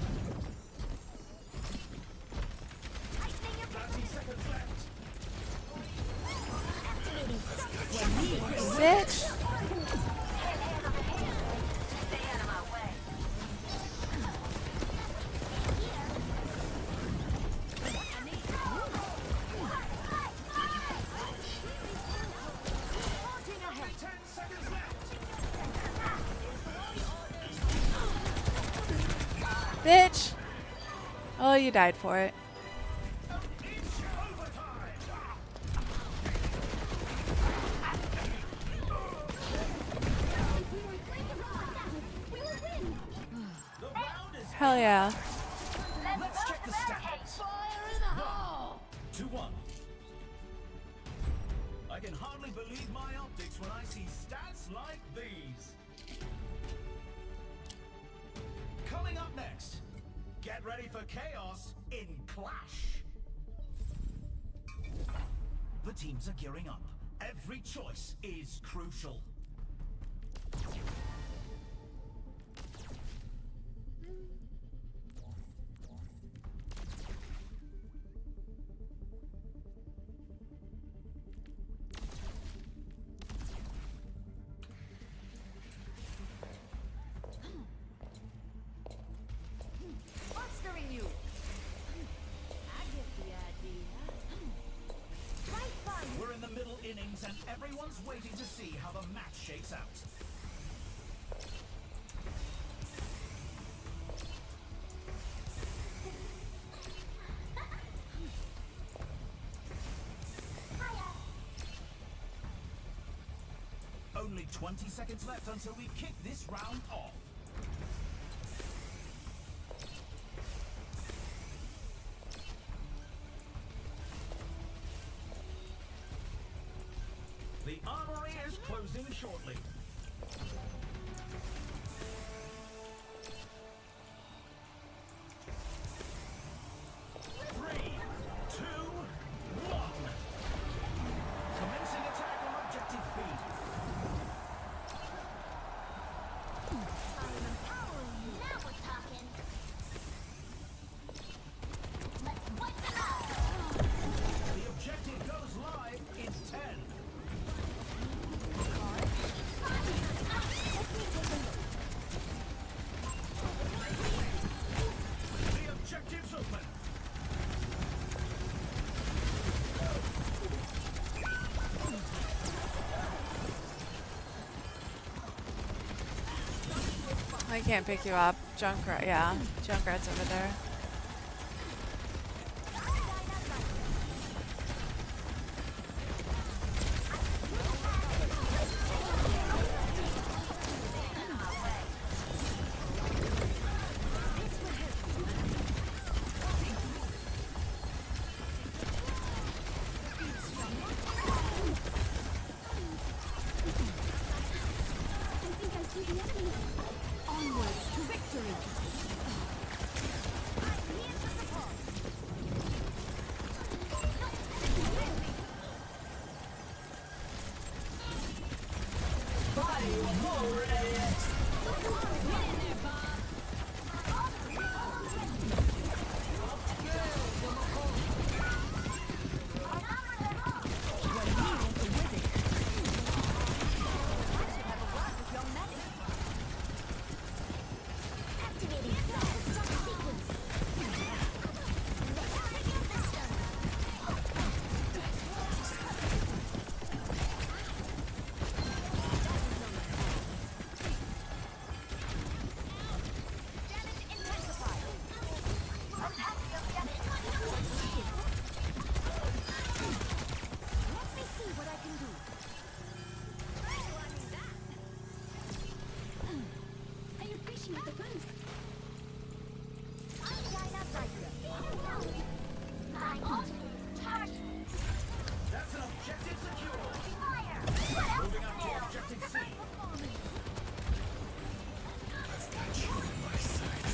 Lightning your 30 seconds left. activating self-destruct. Bitch. Stay out of my way. Forging ahead. 10 seconds left. Bitch. Oh, you died for it. It's overtime. We will win. The round is. Hell yeah. Let's check the stats. Fire in the hole. 2-1. I can hardly believe my optics when I see stats like these. Coming up next, get ready for chaos in Clash. The teams are gearing up. Every choice is crucial. Monstering you. I get the idea. Right fun. We're in the middle innings and everyone's waiting to see how the match shakes out. Only 20 seconds left until we kick this round off. Barriers closing shortly. Three, two, one. Commencing attack on objective B. I'm empowering you. Now we're talking. Let's wipe them out. The objective goes live in 10. The objective's open. I can't pick you up. Junkrat, yeah. Junkrat's over there. I think I see the enemy. Onwards to victory. I'm here to support. Activating self-destruct sequence. Damage intensified. Attacking objective. Let me see what I can do. I appreciate the boost. I'm Dynamite. My ultimate charge. That's an objective secure. Fire. What else Moving is up to there? objective C.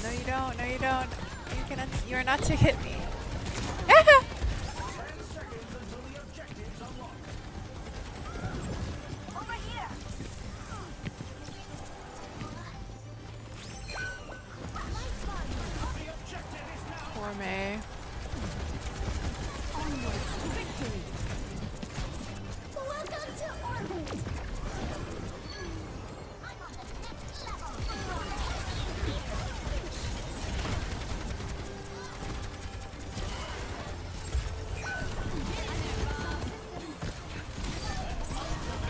No, you don't. No, you don't. You cannot. You are not to hit me. 10 seconds until the objective's unlocked. Over here. The objective is now. Poor May. Onwards to victory. Welcome to orbit. I'm on the next level.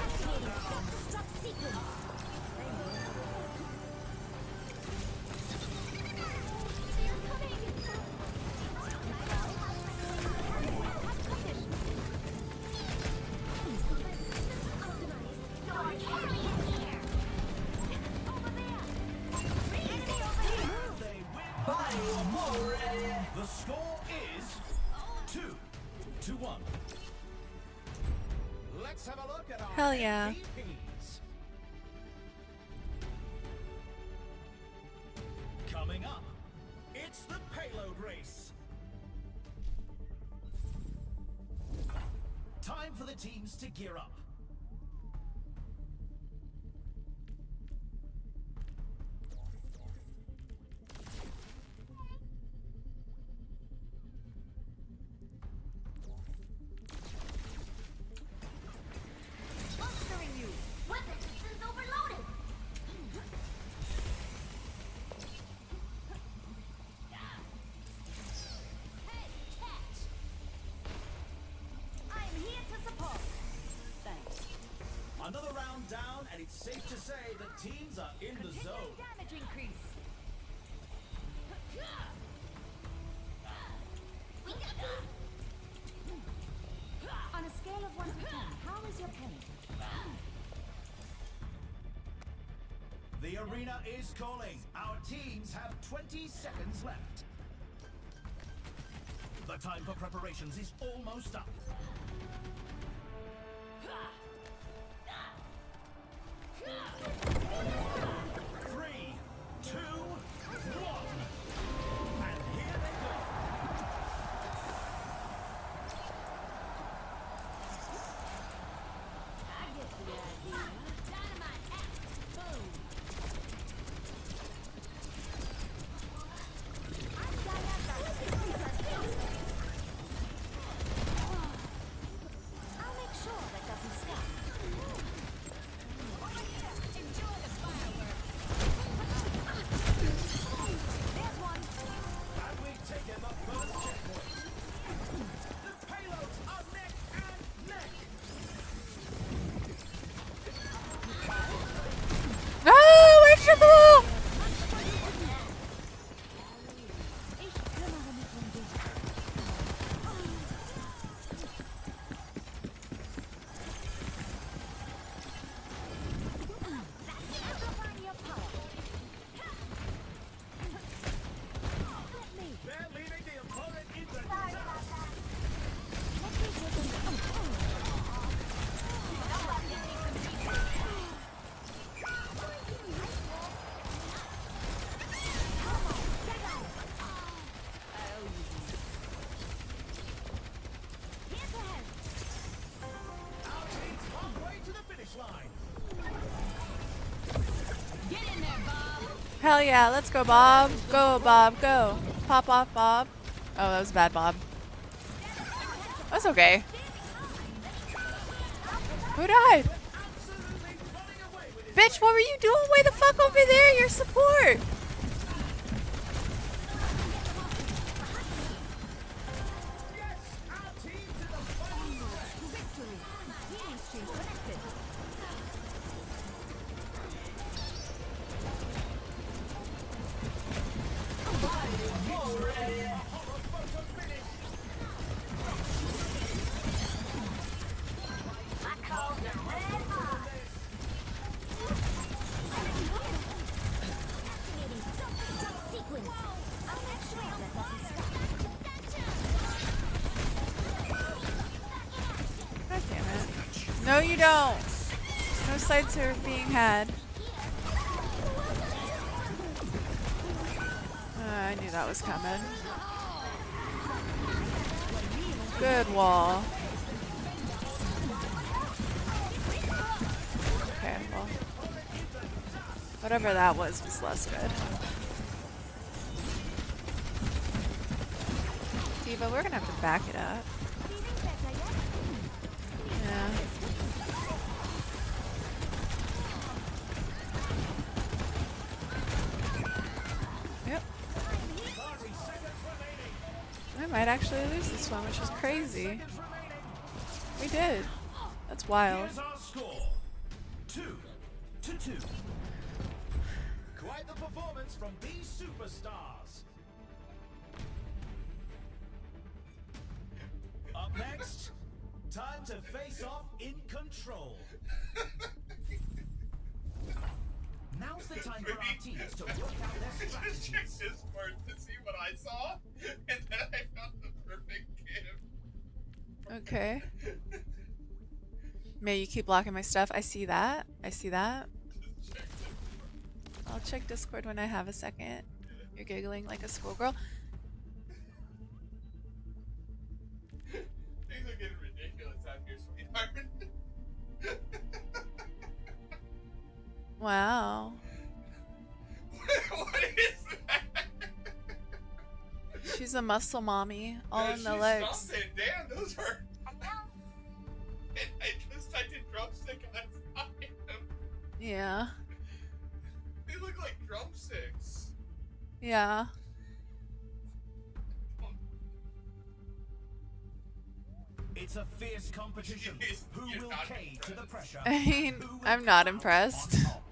Activating self-destruct sequence. They're The score is 2-1. Let's have a look at our Hell yeah. MVPs. Coming up, it's the payload race. Time for the teams to gear up. Monstering you. Weapon systems overloaded. Hey, catch. I'm here to support. Thanks. Another round down, and it's safe to say the teams are in the zone. Damage increase. We got this. On a scale of 1 to 10, how is your pain? The arena is calling. Our teams have 20 seconds left. The time for preparations is almost up. 3, 2, 1. And here they go. I get the idea. Dynamite act. Boom. I'll make sure that doesn't stop. Enjoy the fireworks. There's one. And we've taken the first checkpoint. The payloads are neck and neck. No, vegetable! Ich kümmere mich um dich. Amplifying your power. Let me. They're leading the opponent into dust. Let me take them. Here's the head. Our team's halfway to the finish line. Get in there, Bob. Hell yeah, let's go, Bob. Go, Bob, go. Pop off, Bob. Oh, that was bad, Bob. That's okay. Who died? Absolutely running away with it. Bitch, what were you doing way the fuck over there? Your support. Yes, our team's in the final stretch. To victory. Healing stream connected. Activating self-destruct sequence. I'll make sure that doesn't stop. God damn it. No, you don't. No sights are being had. I knew that was coming. Good wall. Okay, well. Whatever that was less good. Diva, we're gonna have to back it up. Feeling better yet? Yeah. Yep. 30 seconds remaining. I might actually lose this one, which is crazy. Seconds remaining. We did. That's wild. Here's our score. 2-2. Quite the performance from these superstars. Up next, time to face off in control. Now's the time for our teams to work out their Just check strategies. Discord to see what I saw, and then I found the perfect gift. Okay. May you keep blocking my stuff. I see that. I see that. Just check Discord. I'll check Discord when I have a second. You're giggling like a schoolgirl. Things are getting ridiculous out here, sweetheart. Wow. What is that? She's a muscle mommy. All Yeah, in the she's legs. something. Damn, those are. And I just typed in drumstick and I found them. Yeah. They look like drumsticks. Yeah. It's a fierce competition. Who You're will not cave to the pressure? I mean, Who will I'm not come out impressed. on top?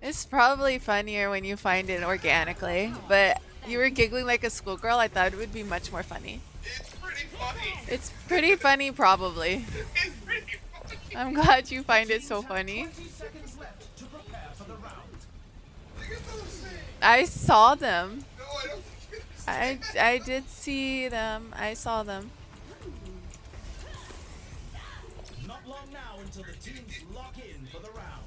It's probably funnier when you find it organically, but you were giggling like a schoolgirl. I thought it would be much more funny. It's pretty funny. It's pretty funny, probably. It's pretty funny. I'm glad you find it so Teams have funny. 20 seconds left to prepare for the round. Look at those things. I saw them. No, I don't think it's I did see them. I saw them. Not long now until the teams lock in for the round.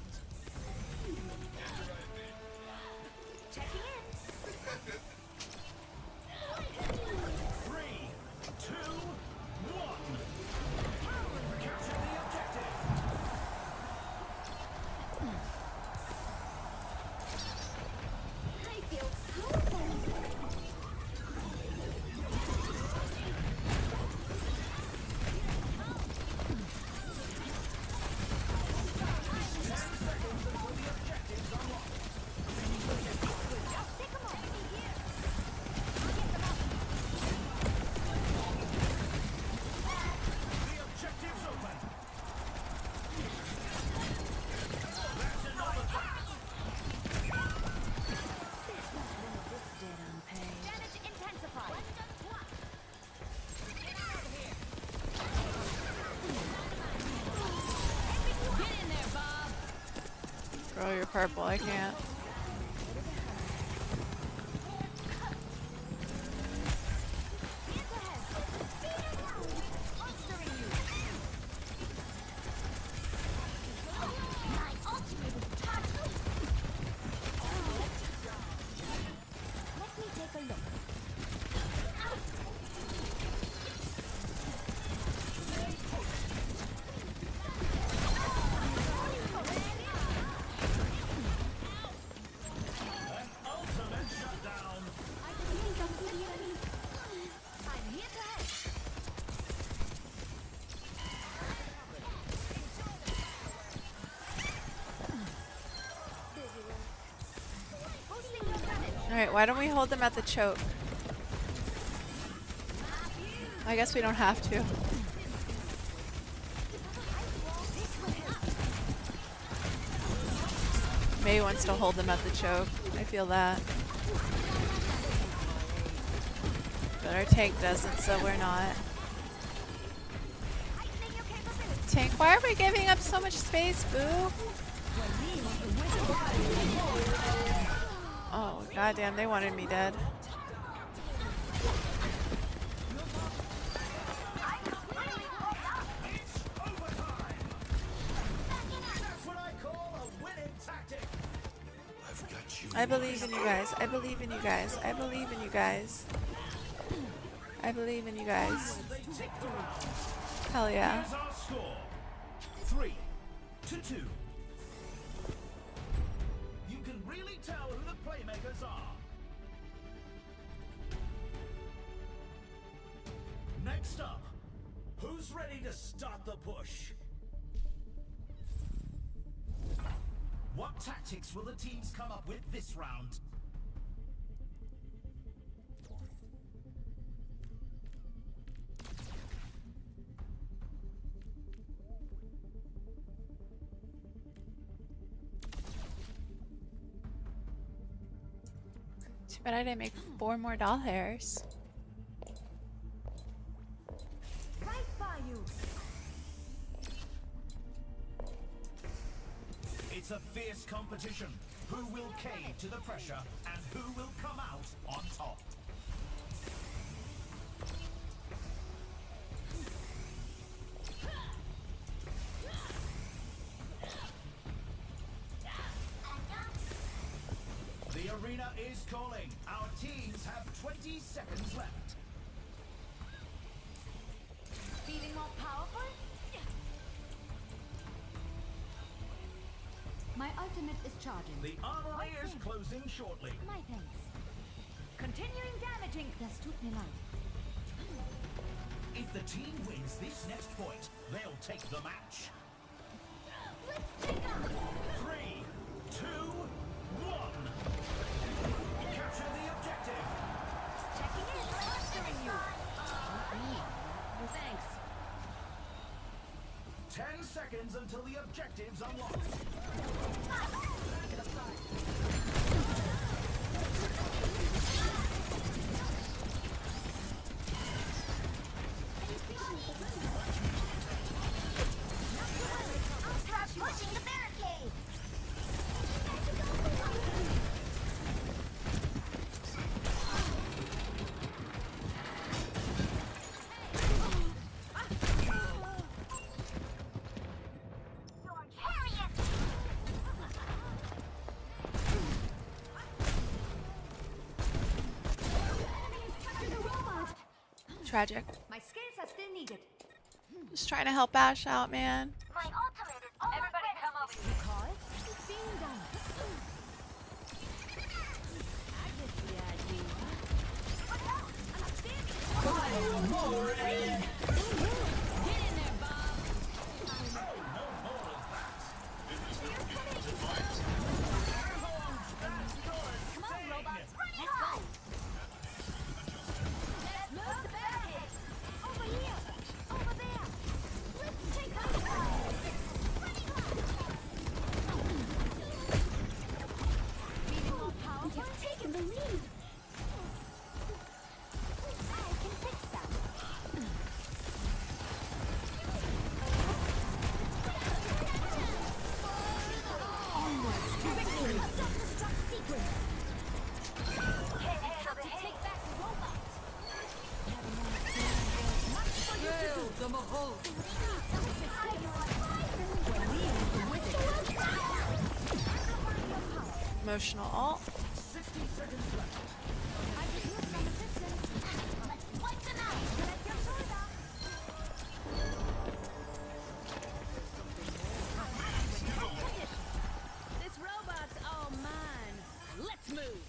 purple. I can't. Let me take a look. Ultimate shutdown. I think I see the enemy. I'm here to help. Boosting your damage. Alright, why don't we hold them at the choke? I guess we don't have to. Maybe wants to hold them at the choke. I feel that. But our tank doesn't, so we're not. Tank, why are we giving up so much space, boo? Oh, goddamn, they wanted me dead. That's what I call a winning tactic. I believe in you guys. I believe in you guys. I believe in you guys. I believe in you guys. Hell yeah. Here's our score. 3-2. You can really tell who the playmakers are. Next up, who's ready to start the push? What tactics will the teams come up with this round? Too bad I didn't make 4 more doll hairs. Right by you. It's a fierce competition. Who will cave to the pressure and who will come out on top? The arena is calling. Our teams have 20 seconds left. Feeling more powerful? My ultimate is charging. The armory is closing shortly. My thanks. Continuing damaging. Das tut mir leid. If the team wins this next point, they'll take the match. Let's take up. 3, 2, 1. Capture the objective. Checking in. Clustering you. No thanks. 10 seconds until the objective's unlocked. Pushing the barricade. Tragic. My skills are still needed. Just trying to help Ash out, man. My ultimate is everybody come over here. Call it's being done. I get the idea. Get in there, Bob. Come on, robots. Let's go. Let's move the barricade. Over here. Over there. Let's take out the feeling more powerful. You've taken the lead. I can fix that. Onwards to victory. Emotional alt. 60 seconds left. This robot's all mine. Let's move.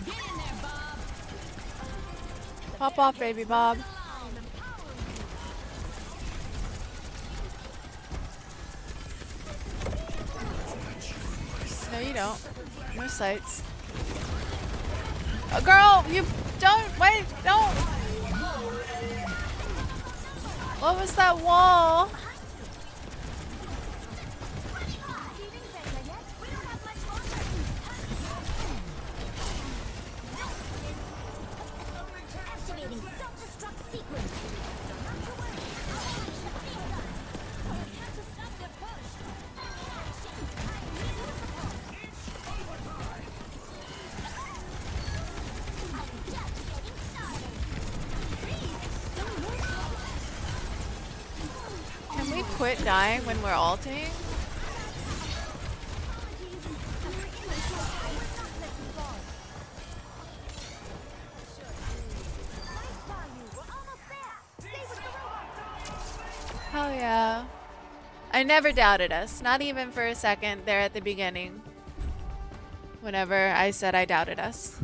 Get in there, Bob. Pop off, baby Bob. No, you don't. No sights. Girl, you don't. Wait, don't. What was that wall? Activating self-destruct sequence. Have to stop their push. Can we quit dying when we're ulting? Hell yeah. I never doubted us. Not even for a second there at the beginning. Whenever I said I doubted us.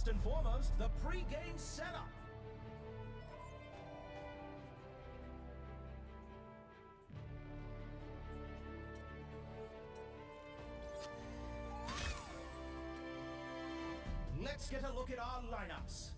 First and foremost, the pre-game setup. Let's get a look at our lineups.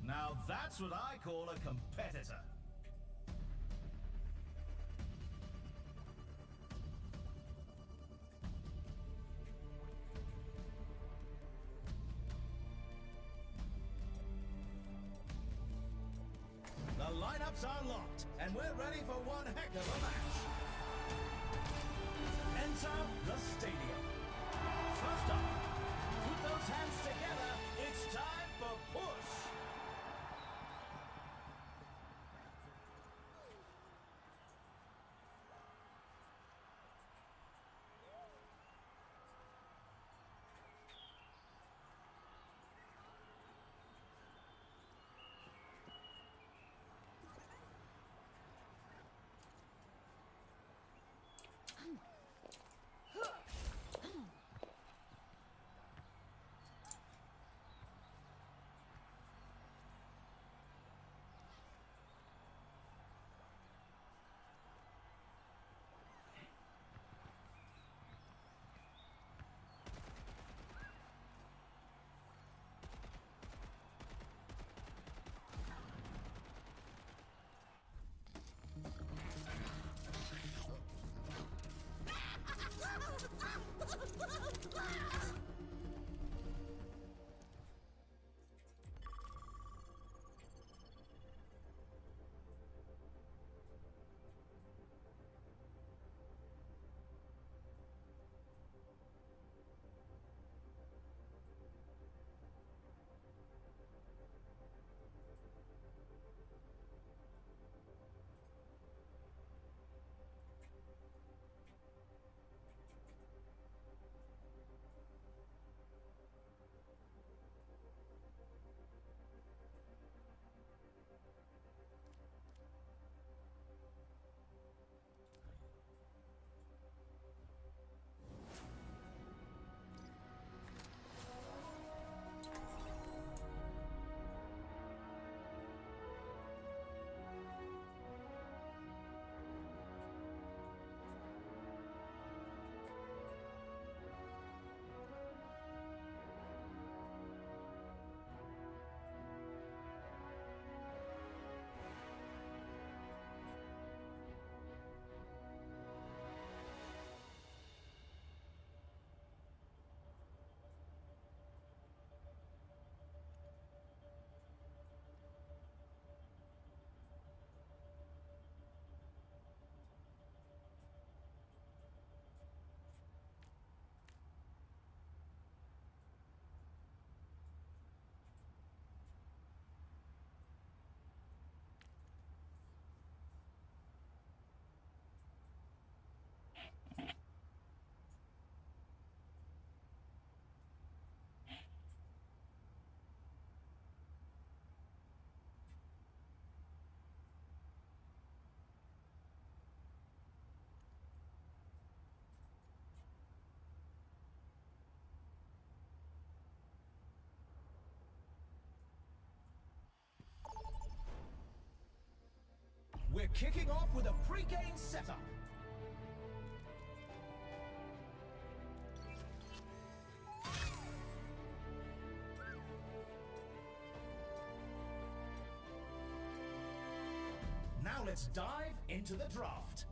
Now that's what I call a competitor. The lineups are locked, and we're ready for one heck of a match. Enter the stadium. First up, put those hands together. It's time for push. Kicking off with a pre-game setup. Now let's dive into the draft.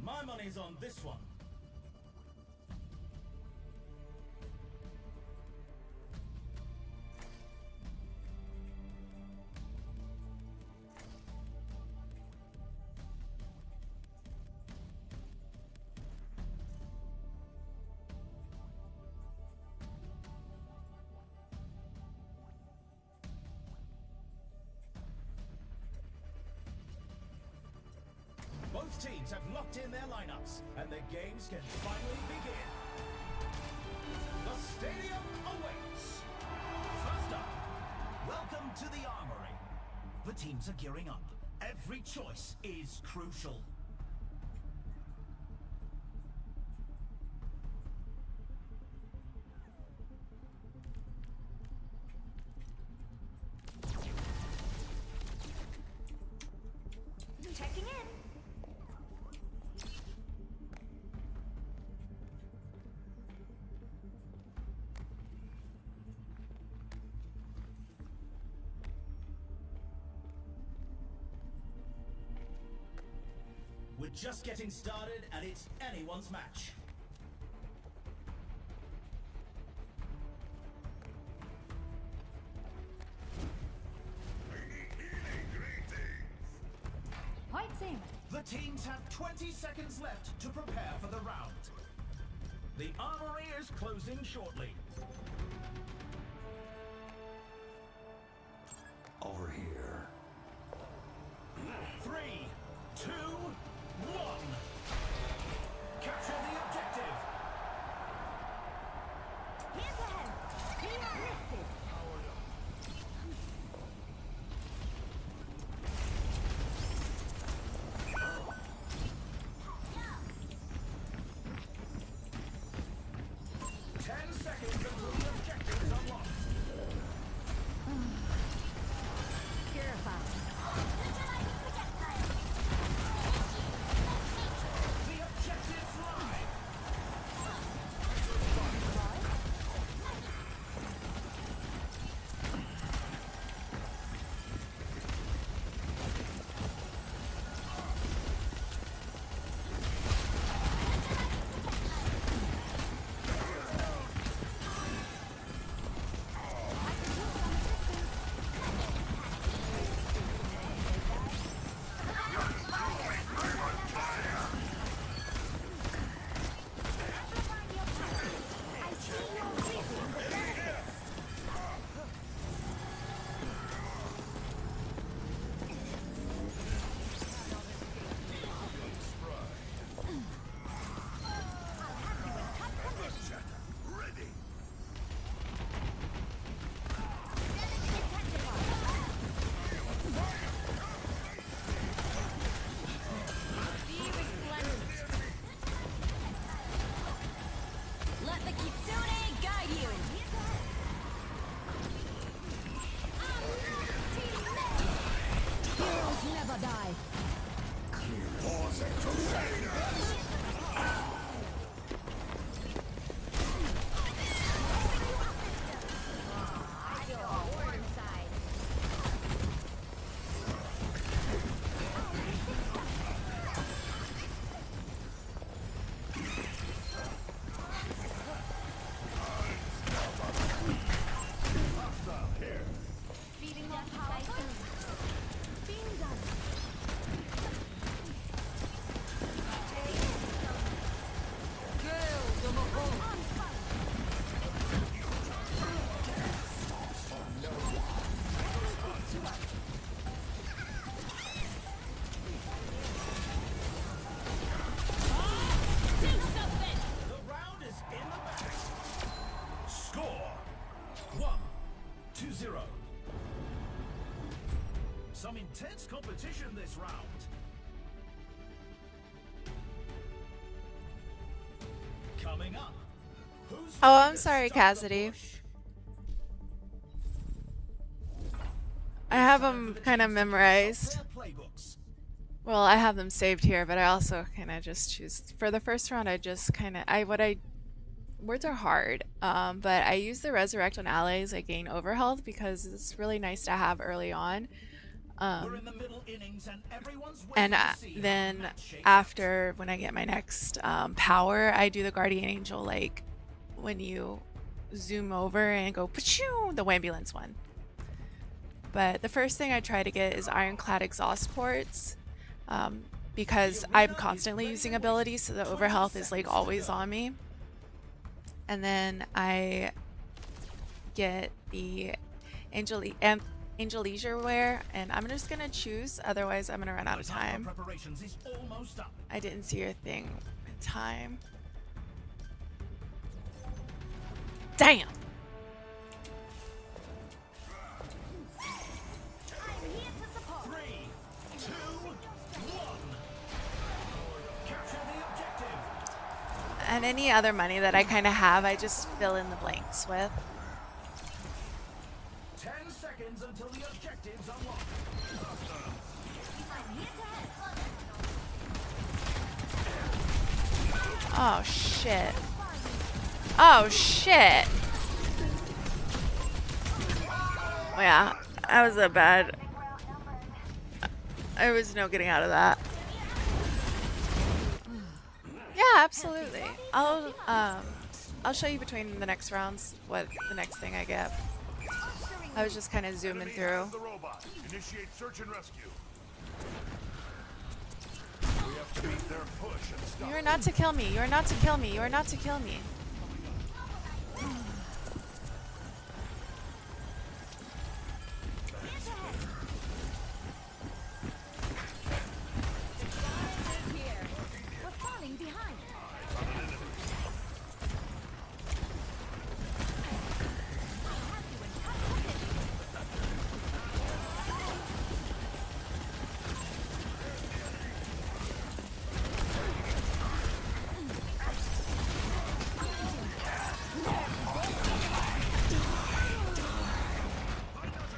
My money's on this one. Both teams have locked in their lineups, and the games can finally begin. The stadium awaits. First up, welcome to the Armory. The teams are gearing up. Every choice is crucial. Checking in. We're just getting started, and it's anyone's match. Point team. The teams have 20 seconds left to prepare for the round. The Armory is closing shortly. Over here. 3, 2, 1. Capture the objective. Hands ahead. Team lifted. 10 seconds until the objective is unlocked. Purify. Intense competition this round. Coming up. Who's Oh, ready I'm to sorry, start the Cassidy. push? I have Time them for the kind of teams to use up memorized. their playbooks. Well, I have them saved here, but I also kind of just choose for the first round. I just kind of words are hard, but I use the resurrect on allies. I gain overhealth because it's really nice to have early on. We're in the middle innings and everyone's And waiting to see how the then match shakes out. after, when I get my next power, I do the guardian angel, like when you zoom over and go pachoo, the ambulance one. But the first thing I try to get is ironclad exhaust ports, because I'm constantly using abilities, so the overhealth is like always on me. And then I get the Angel Leisure Wear, and I'm just gonna choose, otherwise I'm gonna run out of The time time. for preparations is almost up. I didn't see your thing in time. Damn! I'm here to support. 3, 2, 1. Capture the objective. And any other money that I kind of have, I just fill in the blanks with. 10 seconds until the objective's unlocked. I'm here to help. Oh shit. Oh shit. Oh, yeah, that was a bad. There was no getting out of that. Yeah, absolutely. I'll show you between the next rounds what the next thing I get. I was just kind of zooming through. The robot. Initiate search and rescue. We have to meet their push and stop. You are not to kill me. You are not to kill me. You are not to kill me. Here. We're falling behind.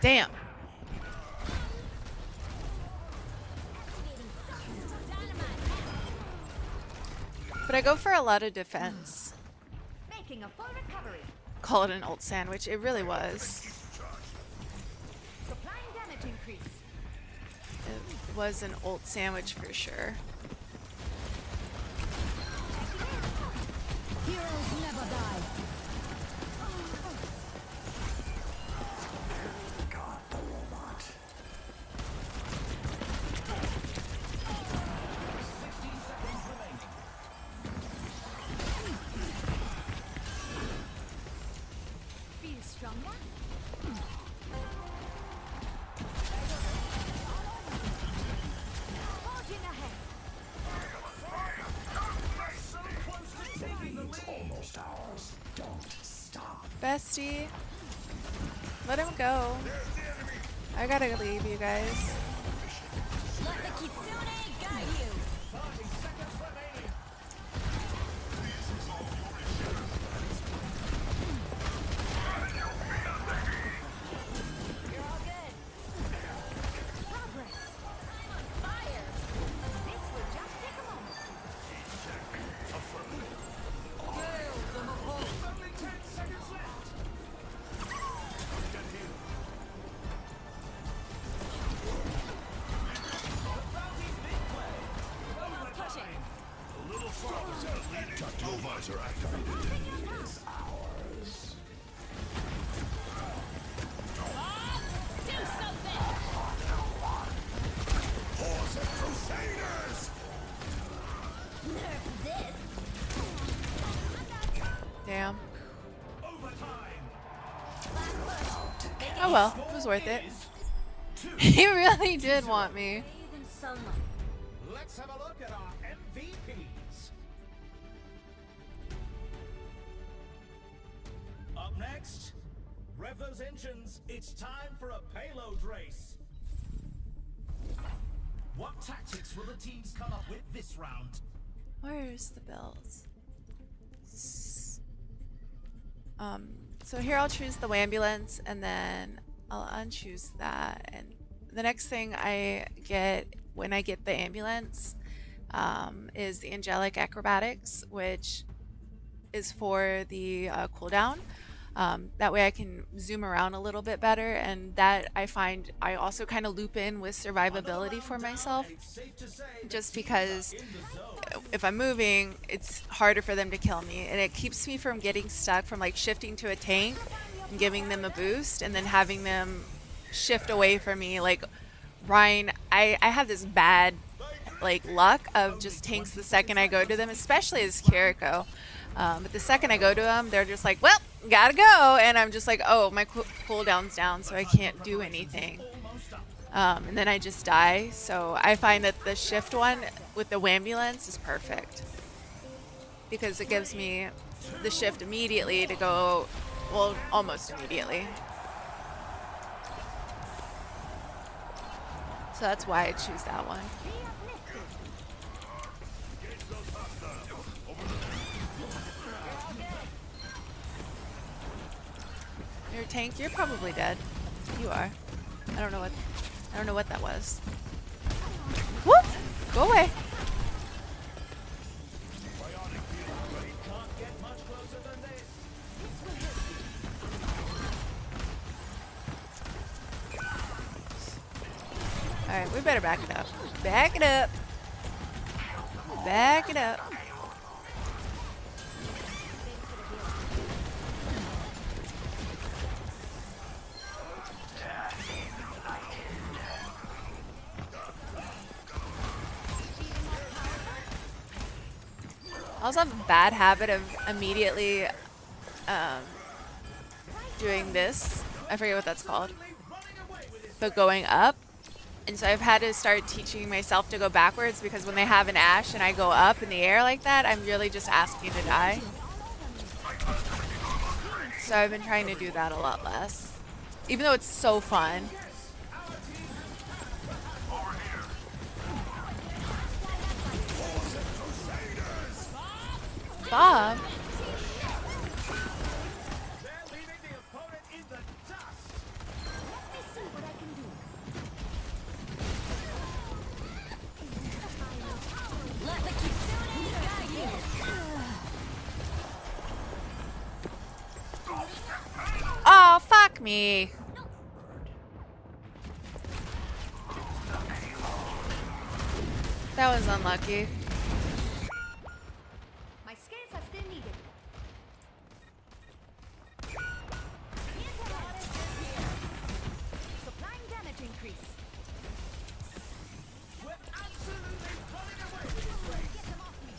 Damn. But I go for a lot of defense. Making a full recovery. Call it an ult sandwich. It really was. Supplying damage increase. It was an ult sandwich for sure. Heroes never die. Feel stronger? Forging ahead. So close to taking the lead. Bestie. Let him go. I gotta leave, you guys. Let the Kitsune guide you. 30 seconds remaining. You're all good. Progress. I'm on fire. This will just take a moment. Only 10 seconds left. The bounty's been played. Overtime. A little farther to the leading. Tactical visor activated. Do something. Horse and Crusaders! Nerf this. Damn. Overtime. Oh well, it was worth it. Is He really did want me. Bathe in sunlight. Let's have a look at our MVPs. Up next, rev those engines. It's time for a payload race. What tactics will the teams come up with this round? Where's the builds? So here I'll choose the ambulance and then I'll unchoose that. And the next thing I get when I get the ambulance is the angelic acrobatics, which is for the cooldown. That way I can zoom around a little bit better, and that I find I also kind of loop in with survivability for myself, just because if I'm moving, it's harder for them to kill me, and it keeps me from getting stuck from like shifting to a tank and giving them a boost and then having them shift away from me. Like Ryan, I have this bad like luck of just tanks the second I go to them, especially as Kiriko. But the second I go to them, they're just like, well, gotta go. And I'm just like, oh, my cooldown's down, so I can't do anything. And then I just die. So I find that the shift one with the Wambulance is perfect, because it gives me the shift immediately to go, well, almost immediately. So that's why I choose that one. Your tank, you're probably dead. You are. I don't know what that was. Whoop! Go away. Alright, we better back it up. Back it up. Back it up. I also have a bad habit of immediately doing this. I forget what that's called. But going up. And so I've had to start teaching myself to go backwards, because when they have an Ashe and I go up in the air like that, I'm really just asking to die. So I've been trying to do that a lot less. Even though it's so fun. Bob? Oh, fuck me. That was unlucky. My skills are still needed. Supplying damage increase. We're absolutely running away with this race. Get them off me.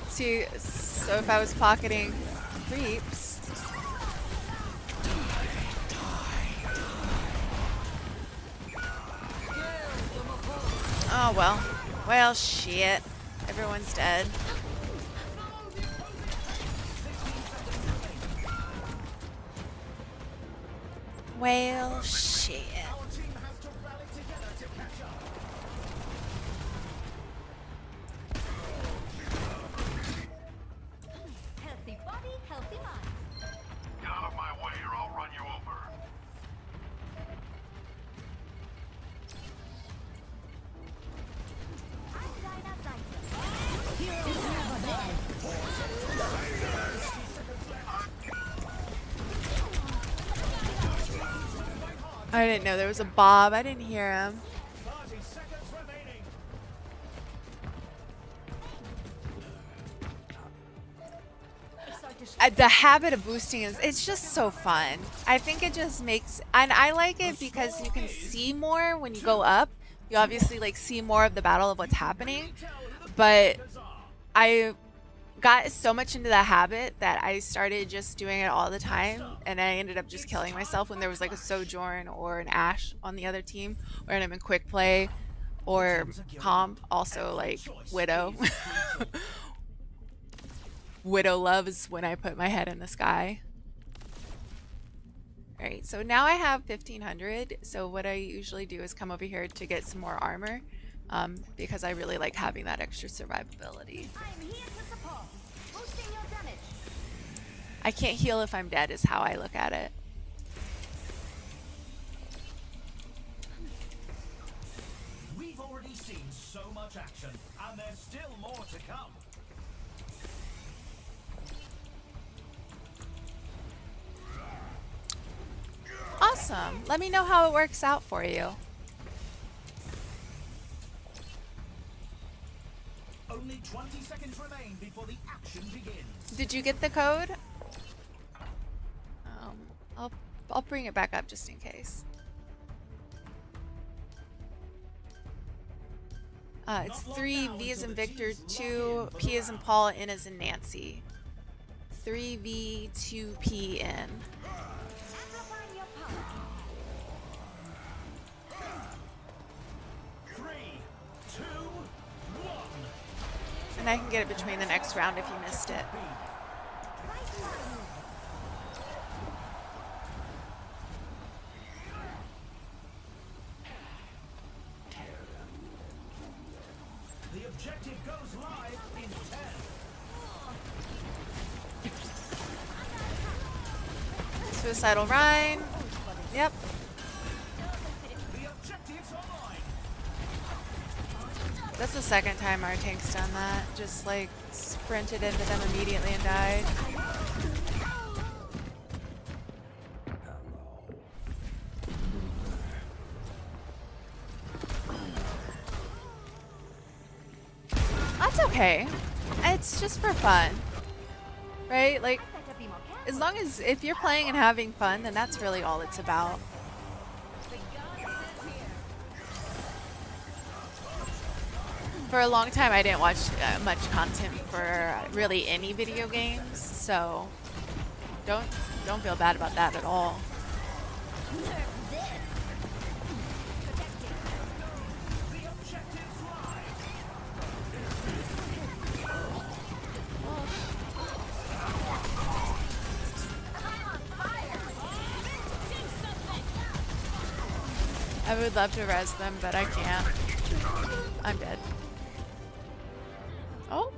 See, so if I was pocketing creeps. Oh well. Well, shit. Everyone's dead. Well, shit. Our team has to rally together to catch up. Healthy body, healthy mind. Get out of my way or I'll run you over. I didn't know there was a Bob. I didn't hear him. 30 seconds remaining. The habit of boosting it's just so fun. I think it just makes, and I like it because you can see more when you go up. You obviously like see more of the battle of what's happening, but I got so much into that habit that I started just doing it all the time, and I ended up just killing myself when there was like a Sojourn or an Ashe on the other team, or I'm in quick play or comp, also like Widow. Widow loves when I put my head in the sky. Alright, so now I have 1500. So what I usually do is come over here to get some more armor. Because I really like having that extra survivability. I'm here to support. Boosting your damage. I can't heal if I'm dead is how I look at it. We've already seen so much action, and there's still more to come. Awesome. Let me know how it works out for you. Only 20 seconds remain before the action begins. Did you get the code? I'll bring it back up just in case. It's 3 V as in Victor, 2 P as in Paul, N as in Nancy. 3V, 2P, N. Amplifying your power. 3, 2, 1. And I can get it between the next round if you missed it. Right line. The objective goes live in 10. Suicidal Rhine. Yep. The objective's online. That's the second time our tank's done that. Just like sprinted into them immediately and died. That's okay. It's just for fun. Right? Like, Better be more careful. as long as if you're playing and having fun, then that's really all it's about. For a long time, I didn't watch much content for really any video games, so don't feel bad about that at all. The objective's live. I would love to res them, but I can't. I'm dead. Oh.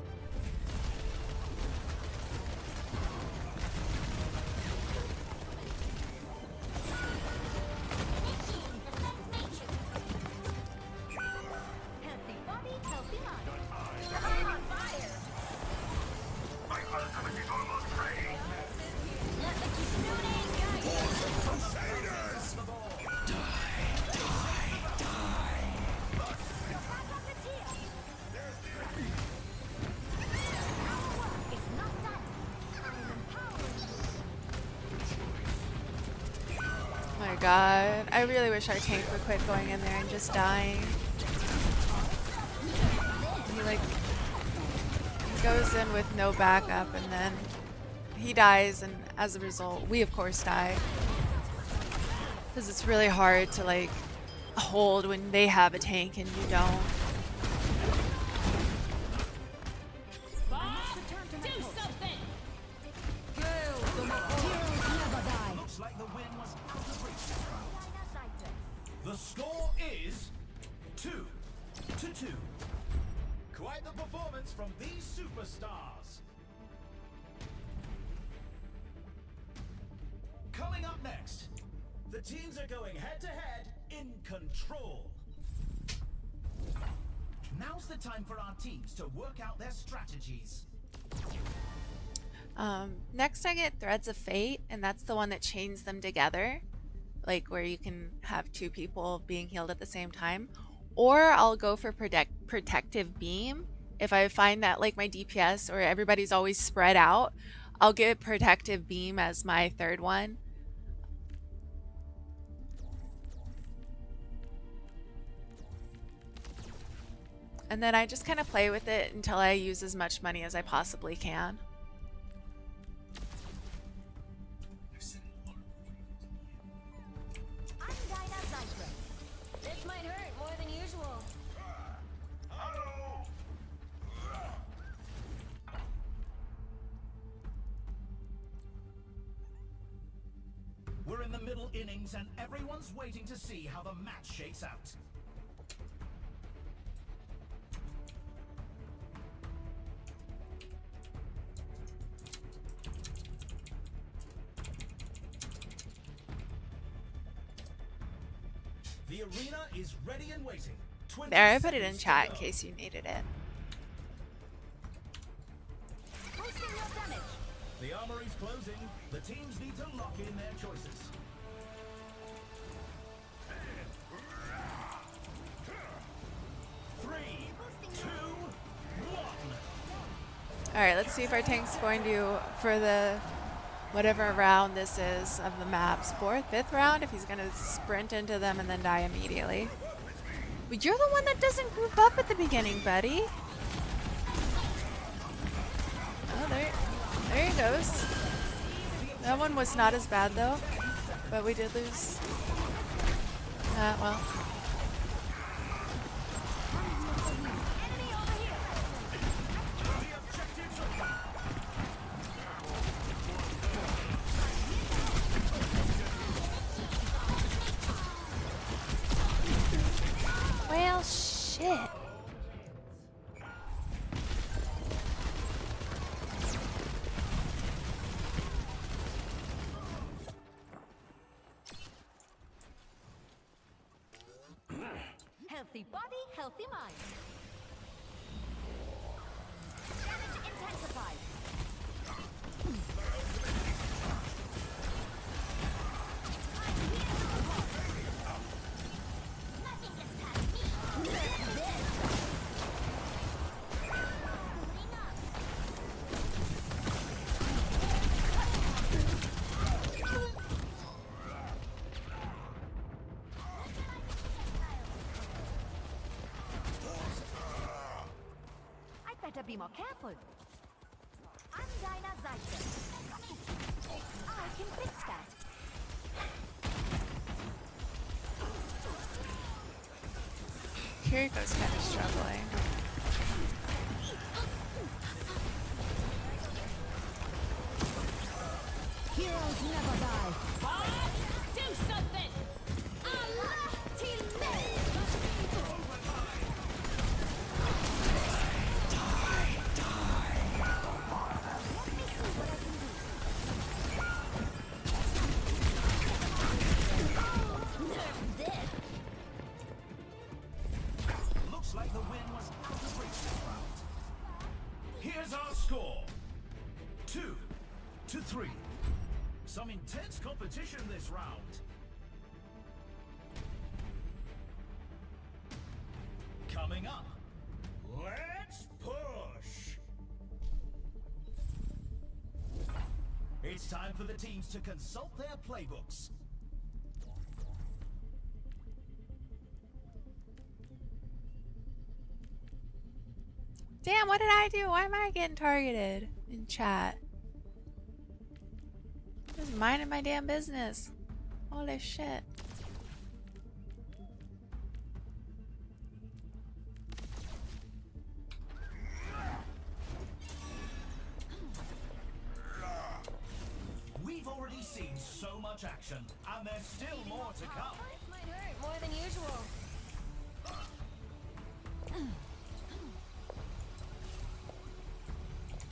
Healthy body, healthy mind. I'm on fire. My ultimate is almost ready. Let the Kitsune guide. Crusaders! Your backup is here. Our work is not done. I'm empowering you. My god. I really wish our tank would quit going in there and just dying. He goes in with no backup and then he dies, and as a result, we of course die. Because it's really hard to like hold when they have a tank and you don't. Return to my post. Heroes never die. Looks like the win was out of reach. Dinocytus. The score is 2-2. Quite the performance from these superstars. Coming up next, the teams are going head to head in Control. Now's the time for our teams to work out their strategies. Next I get Threads of Fate, and that's the one that chains them together. Like where you can have 2 people being healed at the same time. Or I'll go for Protective Beam. If I find that like my DPS or everybody's always spread out, I'll get Protective Beam as my third one. And then I just kind of play with it until I use as much money as I possibly can. I'm Dinocytus. This might hurt more than usual. We're in the middle innings, and everyone's waiting to see how the match shakes out. The arena is ready and waiting. 20 There, I put it in seconds to chat in go. case you needed it. Boosting your damage. The armory's closing. The teams need to lock in their choices. Three, two, one. Alright, let's see if our tank's going to, for the whatever round this is of the maps, 4th, 5th round, if he's going to sprint into them and then die immediately. But you're the one that doesn't group up at the beginning, buddy. Oh, there he goes. That one was not as bad though, but we did lose. Well. Enemy over here. Well, shit. Healthy body, healthy mind. Damage intensified. Nothing gets past me. Moving up. I'd better be more careful. I'm Dinah Zeitler. I can fix that. Kiriko's kind of struggling. Heroes never die. Do something! Allah Looks like the win was out of reach this round. Here's our score. 2-3. Some intense competition this round. Coming up, let's push. It's time for the teams to consult their playbooks. Damn, what did I do? Why am I getting targeted in chat? Just minding my damn business. Holy shit. We've already seen so much action, and there's still more to come. This might hurt more than usual.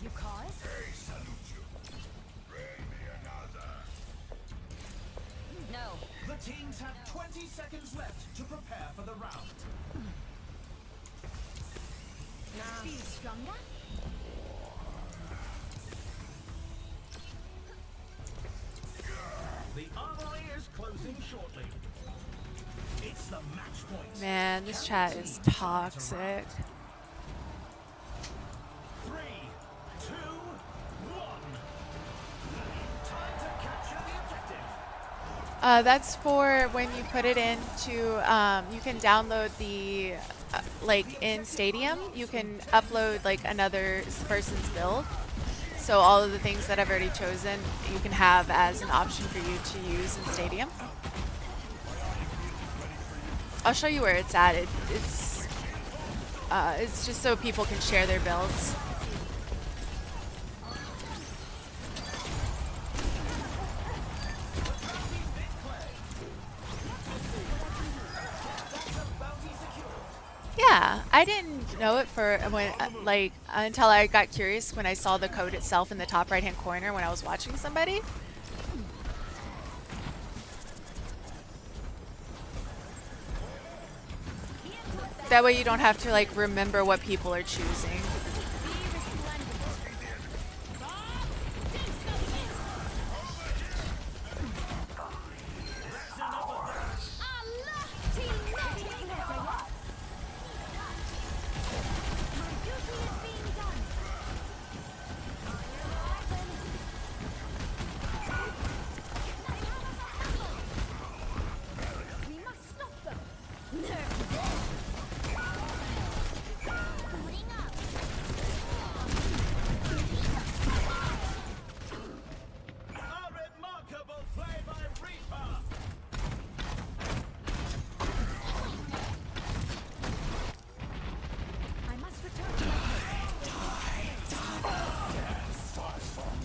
You cause? Hey, salute you. Bring me another. No. The teams have 20 seconds left to prepare for the round. Feel stronger? The armory is closing shortly. It's the match point. Man, this chat is toxic. 3, 2, 1. Time to capture the objective. That's for when you put it into, you can download the, like in Stadium, you can upload like another person's build. So all of the things that I've already chosen, you can have as an option for you to use in Stadium. I'll show you where it's at. It's just so people can share their builds. Yeah, I didn't know it for when like until I got curious when I saw the code itself in the top right hand corner when I was watching somebody. That way you don't have to like remember what people are choosing. We must stop them. A remarkable play by Reaper. I must return to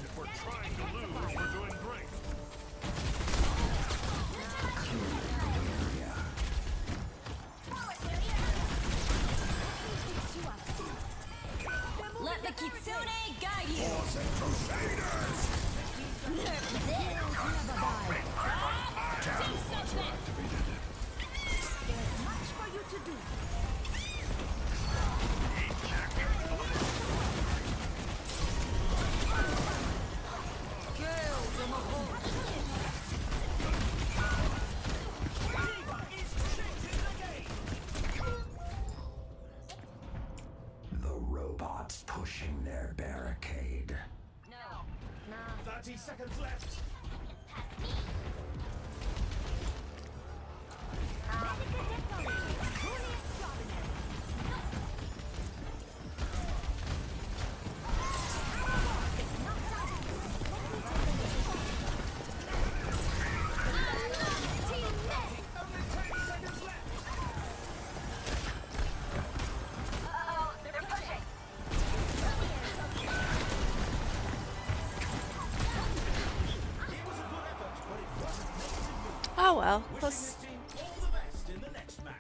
If we're trying to lose, we're doing great. Let the Kitsune guide you. There's much for you to do. The robots pushing their barricade. 30 seconds left. Oh well. Close. This team all the best in the next match.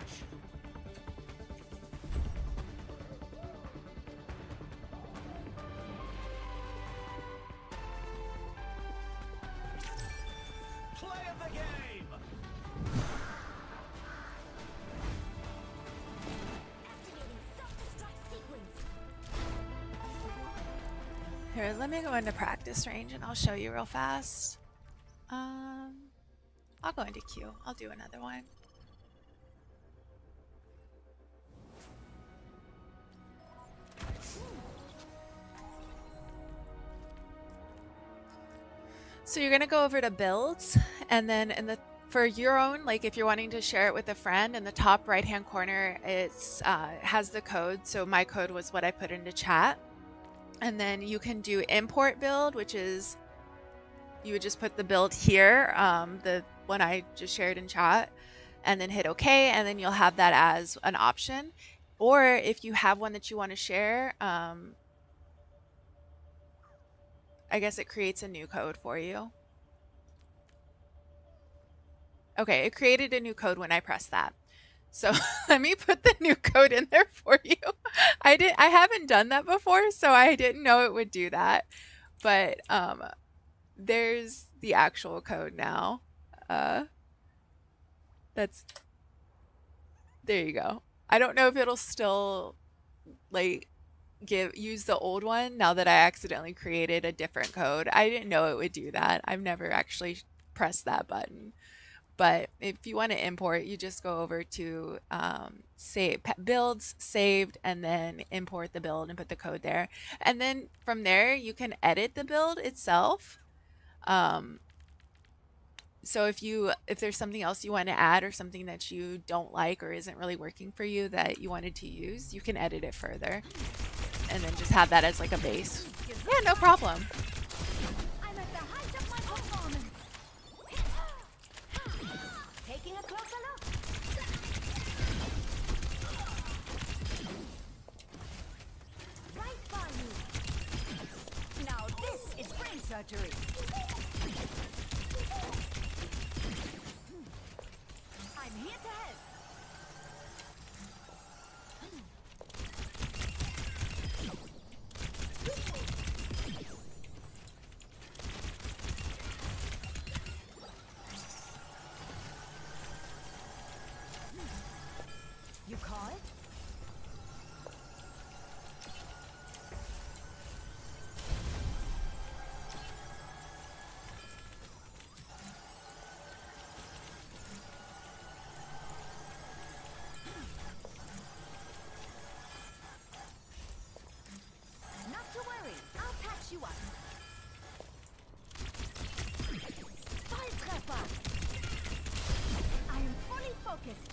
Play of the game. Activating self-destruct sequence. Here, let me go into practice range and I'll show you real fast. I'll go into Q. I'll do another one. So you're gonna go over to builds, and then in the for your own, like if you're wanting to share it with a friend, in the top right hand corner, it's has the code. So my code was what I put into chat, and then you can do import build, which is you would just put the build here, the one I just shared in chat, and then hit OK, and then you'll have that as an option. Or if you have one that you want to share, I guess it creates a new code for you. Okay, it created a new code when I pressed that. So let me put the new code in there for you. I haven't done that before, so I didn't know it would do that. But there's the actual code now. There you go. I don't know if it'll still like use the old one now that I accidentally created a different code. I didn't know it would do that. I've never actually pressed that button. But if you want to import, you just go over to save builds, saved, and then import the build and put the code there. And then from there, you can edit the build itself. So if there's something else you want to add or something that you don't like or isn't really working for you that you wanted to use, you can edit it further and then just have that as like a base. Yeah, no problem. I'm at the height of my performance. Taking a closer look. Right by you. Now this is brain surgery. I'm here to help. call? Not to worry, I'll patch you up. Falltreffer! I am fully focused.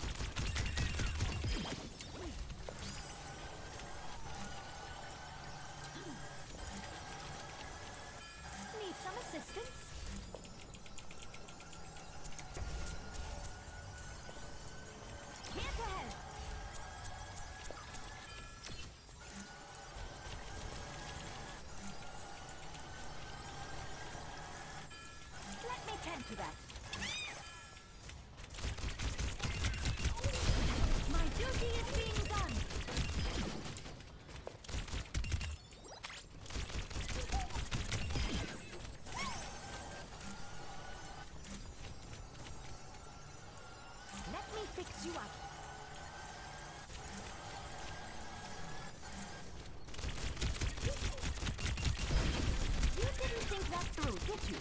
Need some assistance? Here to help. Let me tend to that. My duty is being done. Let me fix you up. You didn't think that through, did you?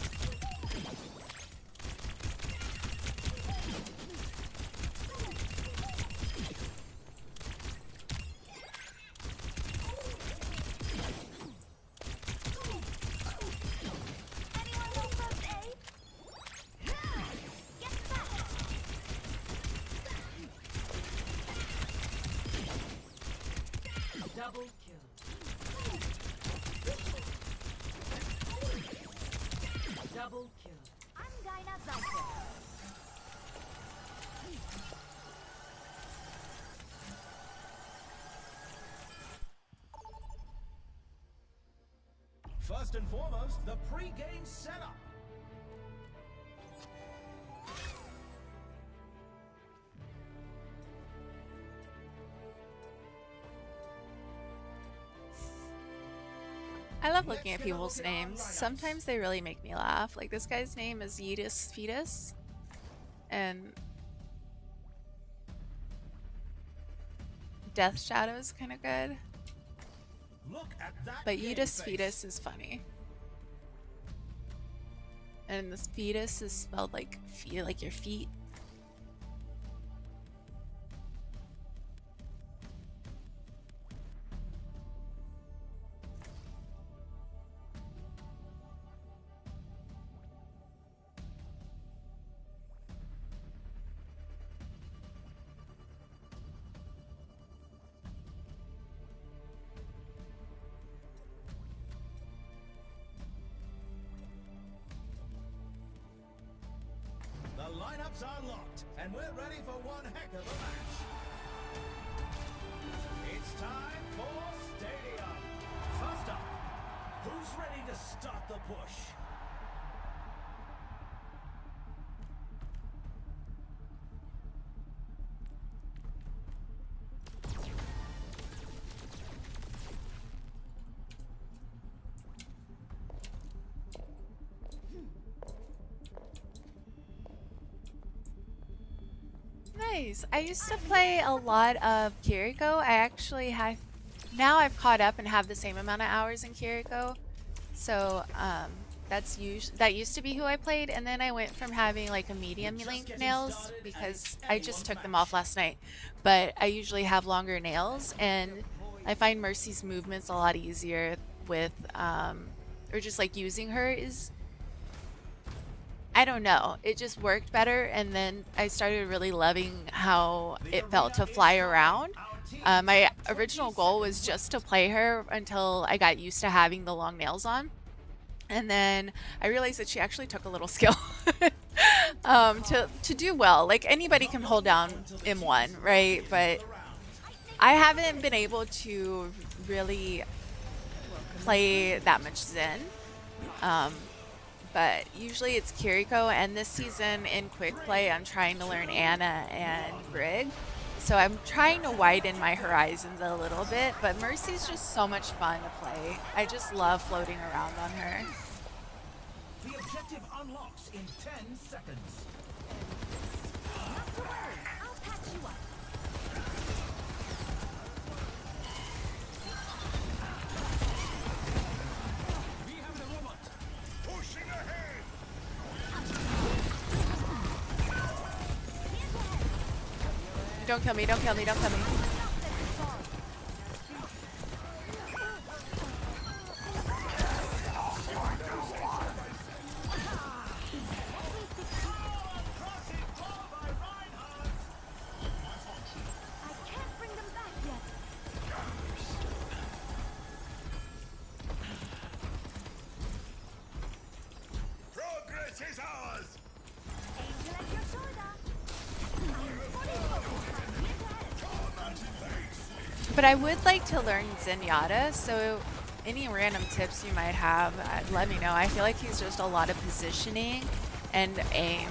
Anyone know first aid? Get back! Double kill. Double kill. I'm Dinah Zeiser. First and foremost, the pre-game setup. I love looking at people's names. Sometimes they really make me laugh. Like this guy's name is Yidis Fetus, and Death Shadow is kind of good, Look at that. but game Yidis face. Fetus is funny. And this fetus is spelled like feel like your feet. The lineups are locked, and we're ready for one heck of a match. It's time for Stadium. First up, who's ready to start the push? Nice. I used to play a lot of Kiriko. I actually have now I've caught up and have the same amount of hours in Kiriko. So that used to be who I played, and then I went from having like a medium length nails because I just took them off last night. But I usually have longer nails, and I find Mercy's movements a lot easier with or just like using her is, I don't know, it just worked better, and then I started really loving how it felt to fly around. My original goal was just to play her until I got used to having the long nails on, and then I realized that she actually took a little skill to do well. Like anybody can hold down M1, right? But I haven't been able to really play that much Zen. But usually it's Kiriko, and this season in quick play I'm trying to learn Anna and Brig. So I'm trying to widen my horizons a little bit, but Mercy's just so much fun to play. I just love floating around on her. The objective unlocks in 10 seconds. Not to worry, I'll patch you up. Don't kill me, don't kill me, don't kill me. I can't bring them back yet. Progress is ours! Angel at your shoulder. I'm fully focused on you guys. But I would like to learn Zenyatta, so any random tips you might have, let me know. I feel like he's just a lot of positioning and aim.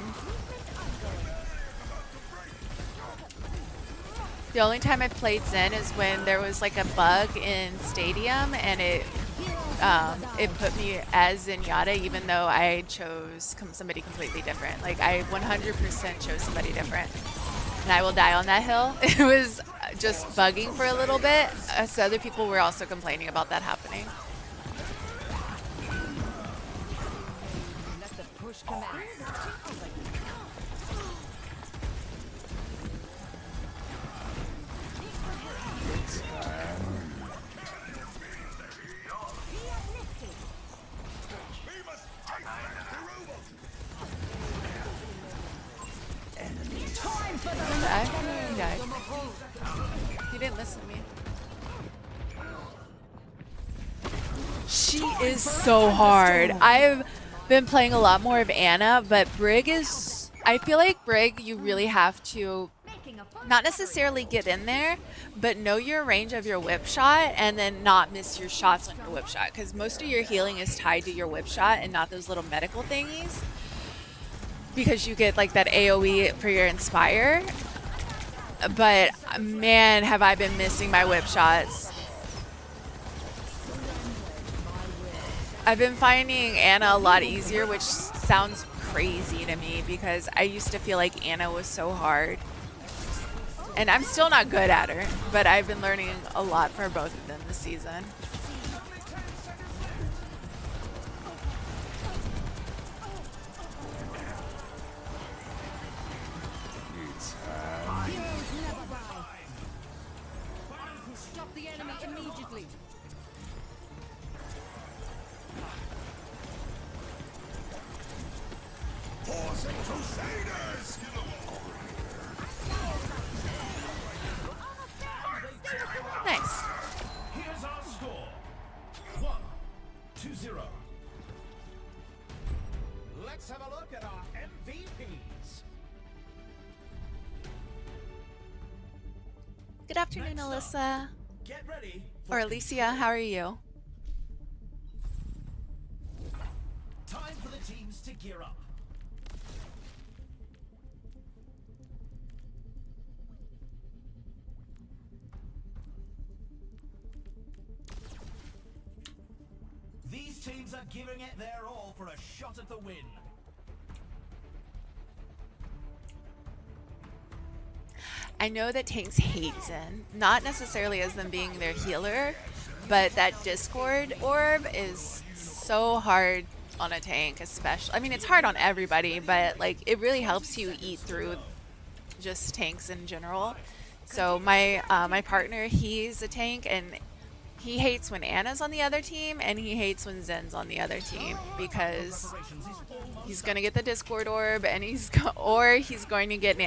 The only time I played Zen is when there was like a bug in Stadium and it put me as Zenyatta even though I chose somebody completely different. Like I 100% chose somebody different. And I will die on that hill. It was just bugging for a little bit. So other people were also complaining about that happening. Let the push commence. We must take back the robot! He died. He didn't listen to me. She is so hard. I've been playing a lot more of Anna, but Brig is... I feel like Brig, you really have to not necessarily get in there, but know your range of your whip shot and then not miss your shots on your whip shot. Because most of your healing is tied to your whip shot and not those little medical thingies. Because you get like that AoE for your Inspire. But man, have I been missing my whip shots. I've been finding Anna a lot easier, which sounds crazy to me because I used to feel like Anna was so hard. And I'm still not good at her, but I've been learning a lot for both of them this season. Stop the enemy immediately. Force Crusaders! Nice. Here's our score. 1-0. Let's have a look at our MVPs. Good afternoon, Next Alyssa. Get ready Or Alicia, how are you? Time for the teams to gear up. These teams are giving it their all for a shot at the win. I know that tanks hate Zen, not necessarily as them being their healer, but that Discord orb is so hard on a tank, especially. I mean, it's hard on everybody, but like it really helps you eat through just tanks in general. So my my partner, he's a tank, and he hates when Anna's on the other team, and he hates when Zen's on the other team because he's gonna get the Discord orb, and he's going to get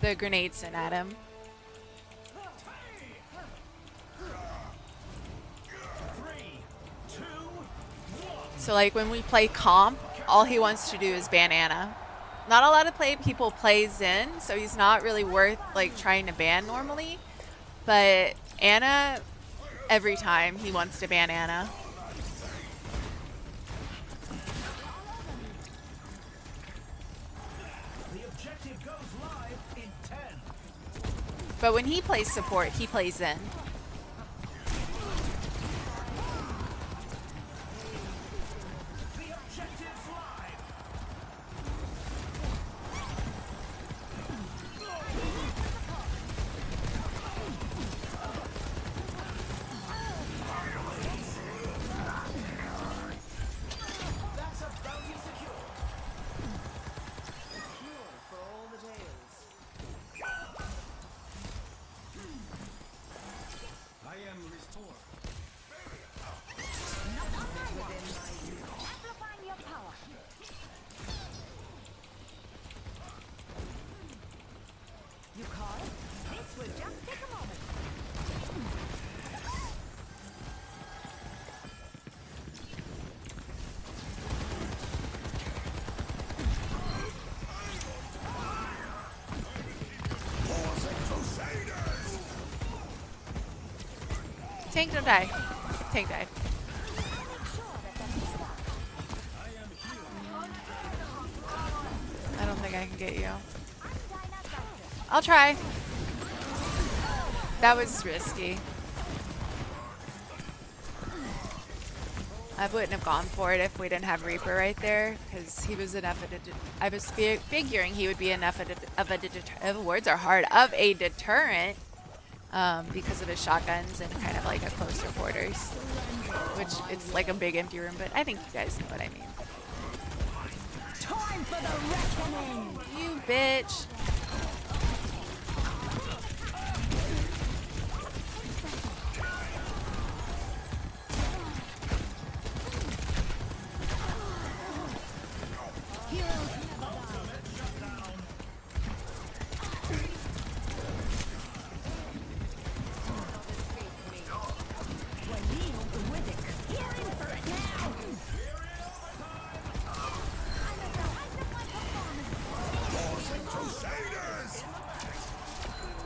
the grenades sent at him. 3, 2, 1. So like when we play comp, all he wants to do is ban Anna. Not a lot of people play Zen, so he's not really worth like trying to ban normally. But Anna, every time he wants to ban Anna. The objective goes live in 10. But when he plays support, he plays Zen. The objective's live. That's a bounty secure. Cure for all the tales. This will just take a moment. Tank, don't die. Tank died. I don't think I can get you. I'll try. That was risky. I wouldn't have gone for it if we didn't have Reaper right there, because he was enough of a. I was figuring he would be enough of a words are hard of a deterrent, because of his shotguns and kind of like a closer quarters, which it's like a big empty room. But I think you guys know what I mean. Time for the reckoning. You bitch.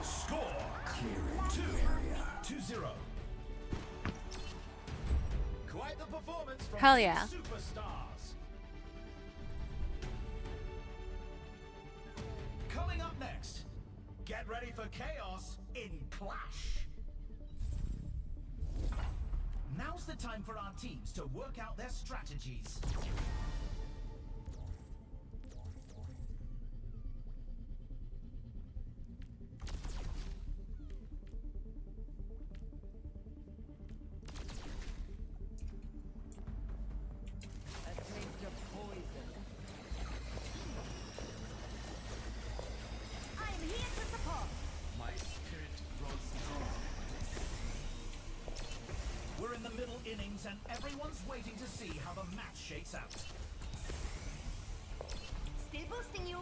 Score 2-0. Quite the performance from Hell the yeah. superstars. Coming up next, get ready for chaos in Clash. Now's the time for our teams to work out their strategies. I'm here to support. My spirit grows strong. We're in the middle innings and everyone's waiting to see how the match shakes out. Still boosting you.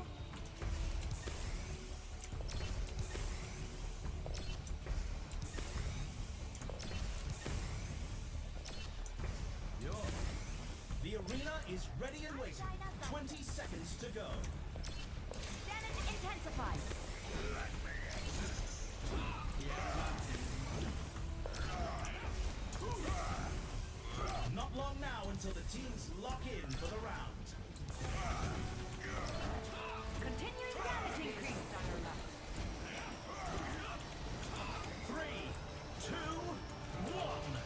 The arena is ready and waiting. 20 seconds to go. Damage intensified. Not long now until the teams lock in for the round. Continuing damage increase. 3, 2, 1.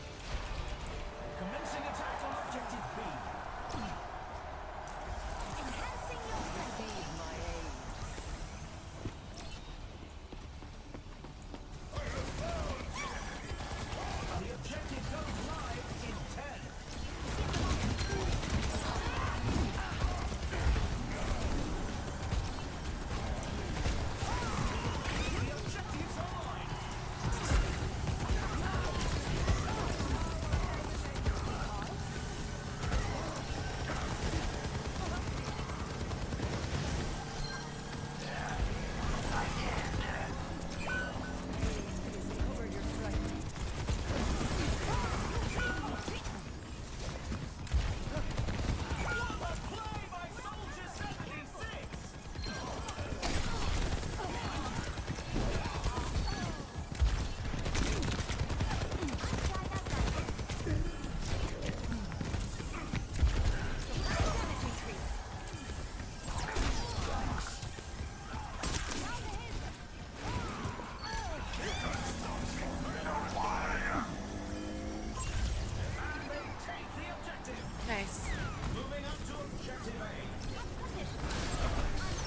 Commencing attack on objective B. Enhancing your strength. My aid. The objective goes live in 10. The objective's online. Play by Soldier 76. Take the objective. Nice. Moving up to objective A.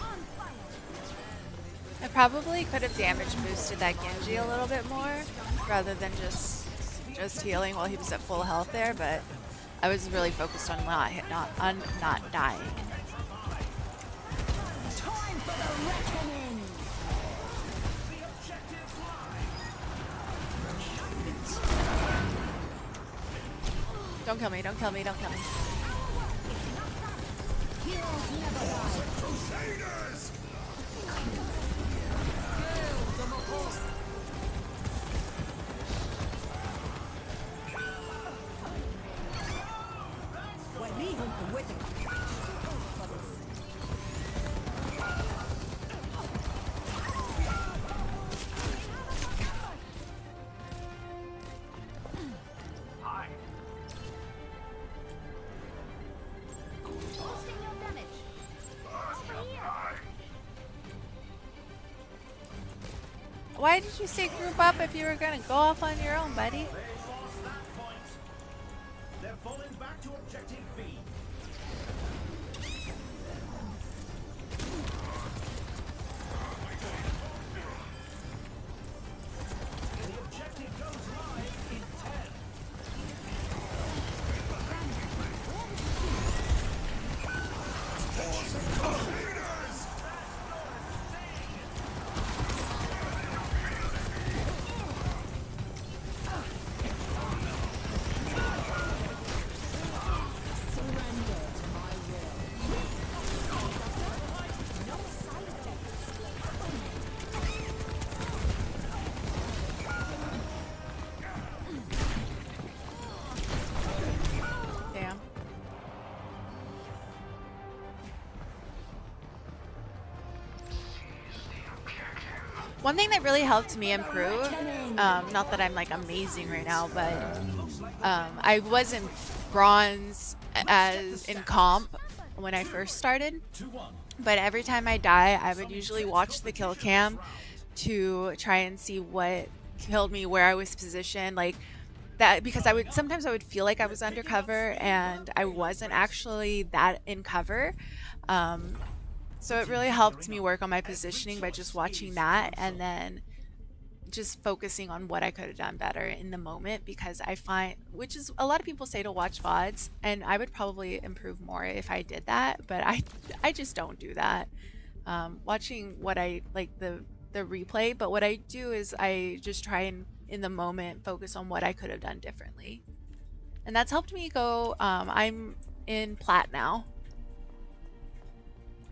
On fire. I probably could have damage boosted that Genji a little bit more, rather than just healing while he was at full health there. But I was really focused on not dying. Time for the reckoning. The objective live. Don't kill me! Don't kill me! Don't kill me! Heroes never die. Crusaders! Why did you say group up if you were gonna go off on your own, buddy? They lost that point. They're falling back to objective B. The objective goes live in 10. Damn. One thing that really helped me improve, not that I'm like amazing right now, but I wasn't bronze as in comp when I first started. 2-1. But every time I die, I would usually watch the kill cam to try and see what killed me, where I was positioned, like that, because I would sometimes I would feel like I was undercover and I wasn't actually that in cover. So it really helped me work on my positioning by just watching that and then just focusing on what I could have done better in the moment, because I find, which is a lot of people say to watch VODs, and I would probably improve more if I did that, but I just don't do that. Watching what I like the replay, but what I do is I just try and in the moment focus on what I could have done differently, and that's helped me go. I'm in plat now.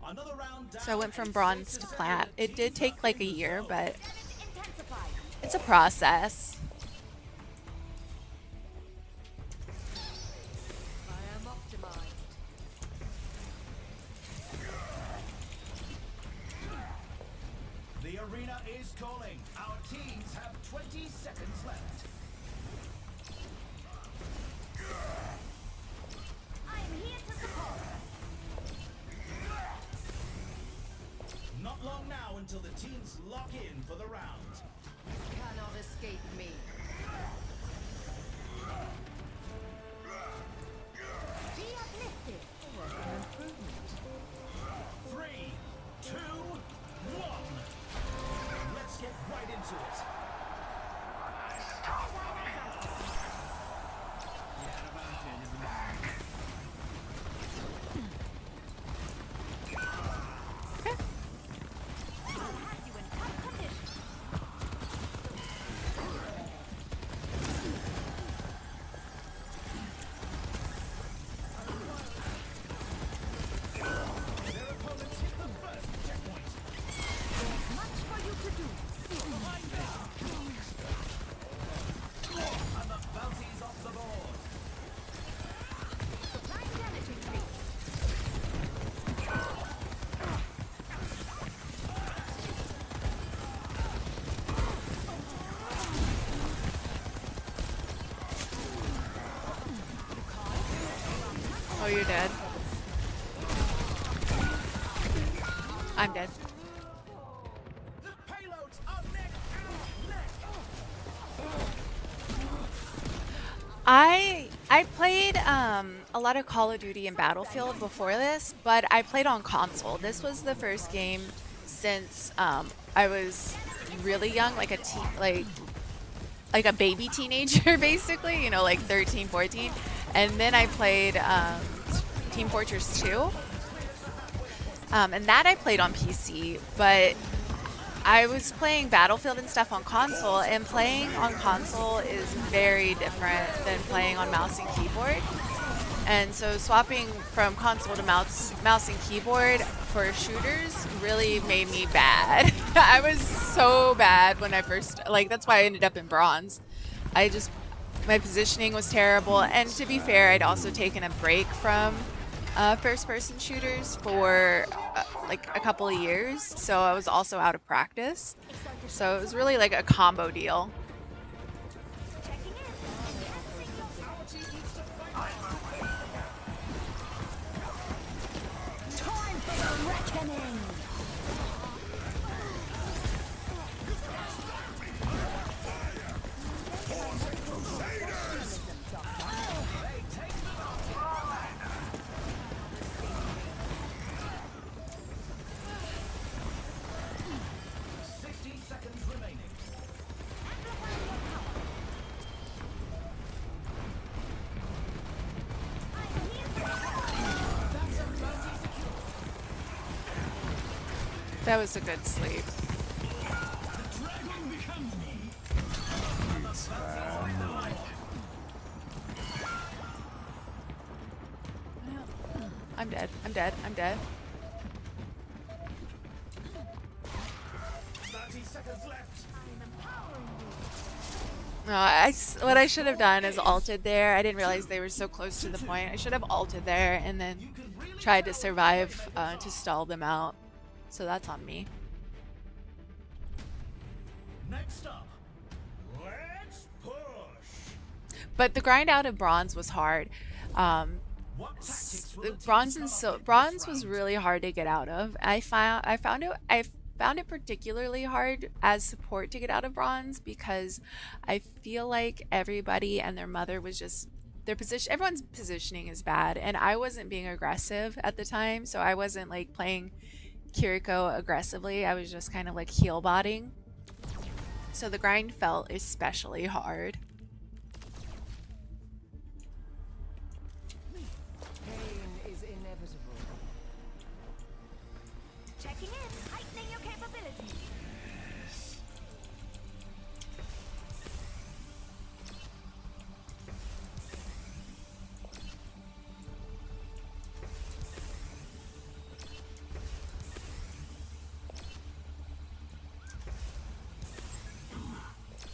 Another round down. So I went from bronze to plat. It did take like a year, but Intensified. it's a process. I am optimized. The arena is calling. Our teams have 20 seconds left. I am here to support. Not long now until the teams lock in for the round. Cannot escape me. Be uplifted. 3, 2, 1. Let's get right into it. I'll have you in top condition. Their opponents hit the first checkpoint. There's much for you to do. And the bounty's off the board. Supplying damage increase. Oh, you're dead. I'm dead. The payloads are neck and neck. I played a lot of Call of Duty and Battlefield before this, but I played on console. This was the first game since I was really young, like like a baby teenager, basically, you know, like 13, 14. And then I played Team Fortress 2. And that I played on PC, but I was playing Battlefield and stuff on console, and playing on console is very different than playing on mouse and keyboard. And so swapping from console to mouse and keyboard for shooters really made me bad. I was so bad when I first, like, that's why I ended up in bronze. My positioning was terrible, and to be fair, I'd also taken a break from first-person shooters for like a couple of years, so I was also out of practice. So it was really like a combo deal. Checking in. Time for the reckoning. That was a good sleep. I'm dead. I'm dead. I'm dead. 30 seconds left. No, what I should have done is ulted there. I didn't realize they were so close to the point. I should have ulted there and then tried to survive to stall them out. So that's on me. Next up, let's push. But the grind out of bronze was hard. What tactics will the teams Bronze come and up with bronze this was round? really hard to get out of. I found it particularly hard as support to get out of bronze because I feel like everybody and their mother was just everyone's positioning is bad, and I wasn't being aggressive at the time, so I wasn't like playing Kiriko aggressively. I was just kind of like heal botting. So the grind felt especially hard. Pain is inevitable. Checking in, heightening your capabilities.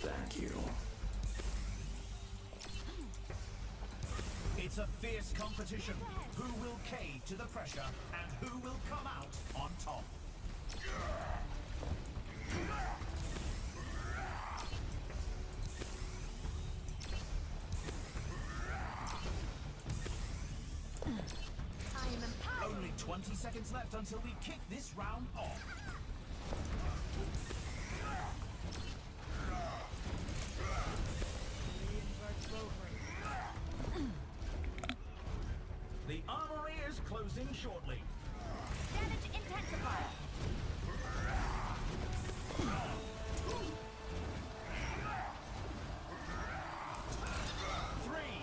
Thank you. It's a fierce competition. Who will cave to the pressure and who will come out on top? I am empowered. Only 20 seconds left until we kick this round off. The armory is closing shortly. Damage intensifier. Three,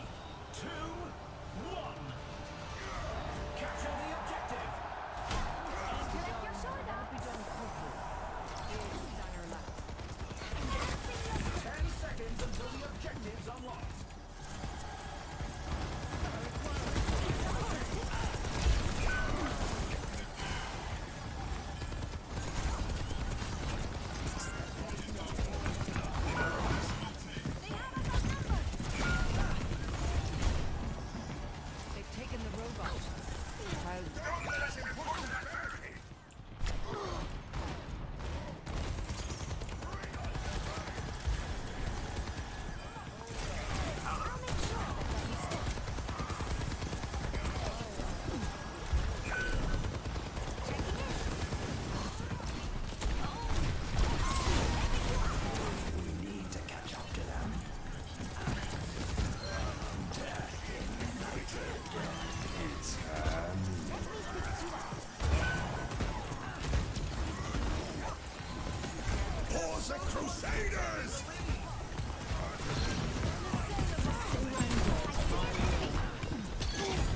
two, one. Capture the objective. Collect your shoulder. Be done quickly. Here's Stunner left. 10 seconds until the objective's unlocked. They've taken the robot. Proud. We need to catch up to them. Death ignited. It's Pause the Crusaders!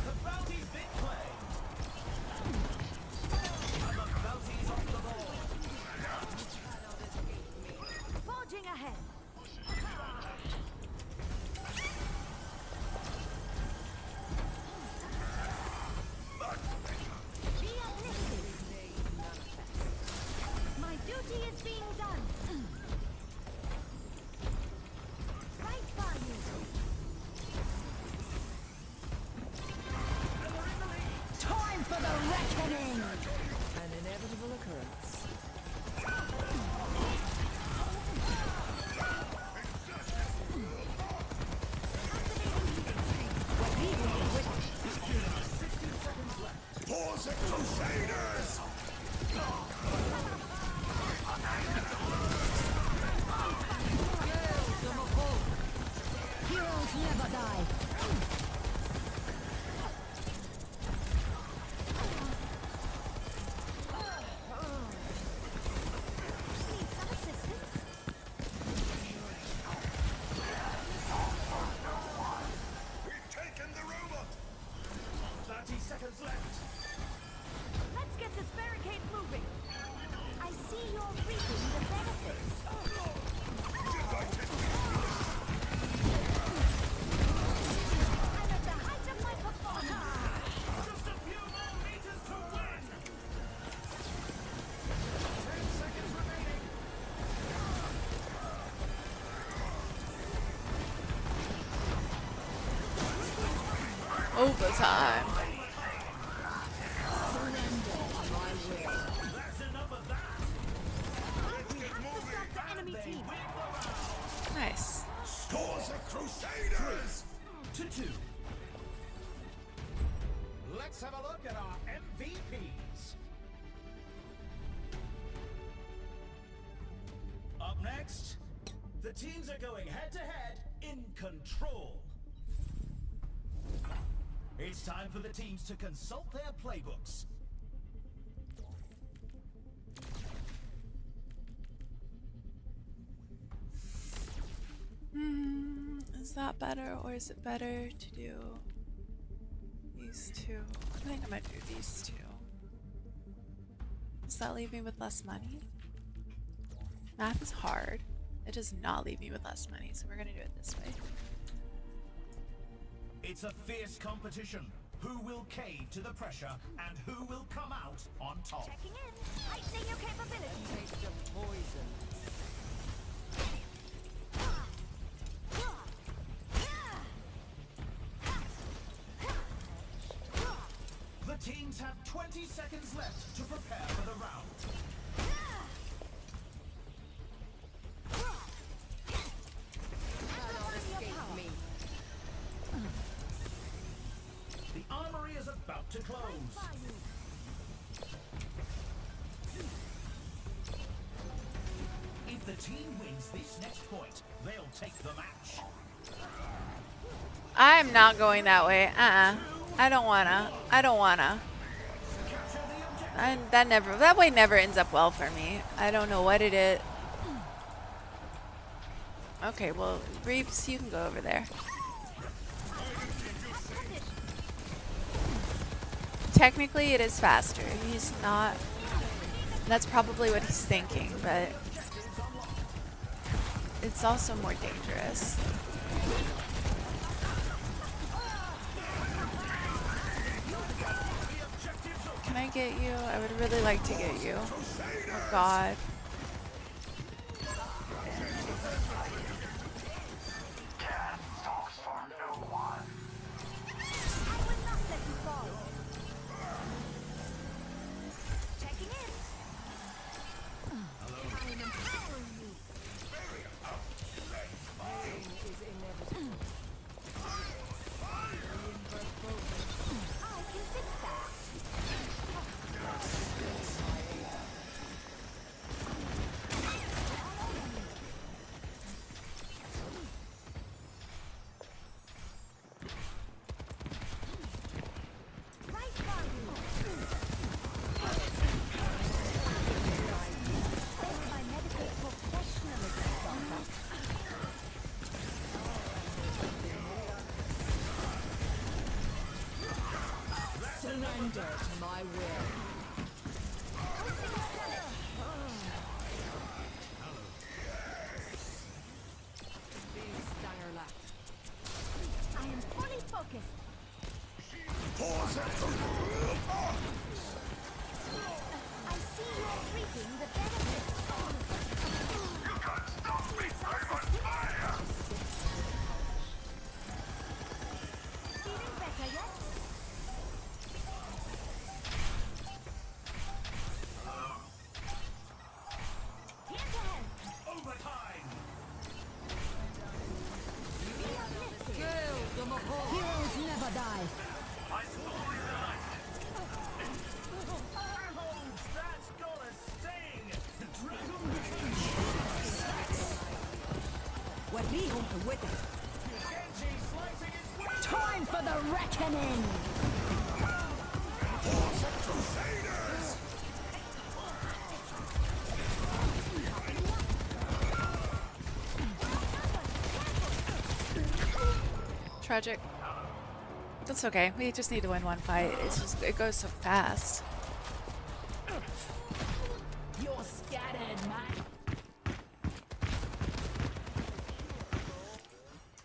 The bounty's been claimed. And the bounty's on the board. Forging ahead. Be uplifted. My duty is being done. Right by you. Time for the reckoning. An inevitable occurrence. Pause the Crusaders! Heroes never die. Need some assistance? We've taken the robot! 30 seconds left. Let's get this barricade moving. Overtime. The enemy team. Nice. Scores of Crusaders! To 2. Let's have a look at our MVPs. Up next, the teams are going head-to-head in Control. It's time for the teams to consult their playbooks. Is that better, or is it better to do these two? I think I might do these two. Does that leave me with less money? Math is hard. It does not leave me with less money, so we're gonna do it this way. It's a fierce competition. Who will cave to the pressure and who will come out on top? Checking in. Heightening your capabilities. Taste of poison. The teams have 20 seconds left to prepare for the round. Escape me. The armory is about to close. If the team wins this next point, they'll take the match. I'm not going that way. I don't wanna. I don't wanna. That way never ends up well for me. I don't know what it is. Okay, well, Reeves, you can go over there. Technically, it is faster. He's not. That's probably what he's thinking, but it's also more dangerous. Can I get you? I would really like to get you. Oh God. Surrender to my will. These Stangerlack. I am fully focused. I see you're reaping the benefits. You can't stop me! Feeling better yet? Here's a hand. Overtime! Heroes never die. That's gonna sting! Genji slicing his way! Time for the reckoning. Tragic. That's okay. We just need to win one fight. It's just, it goes so fast. You're scattered, man.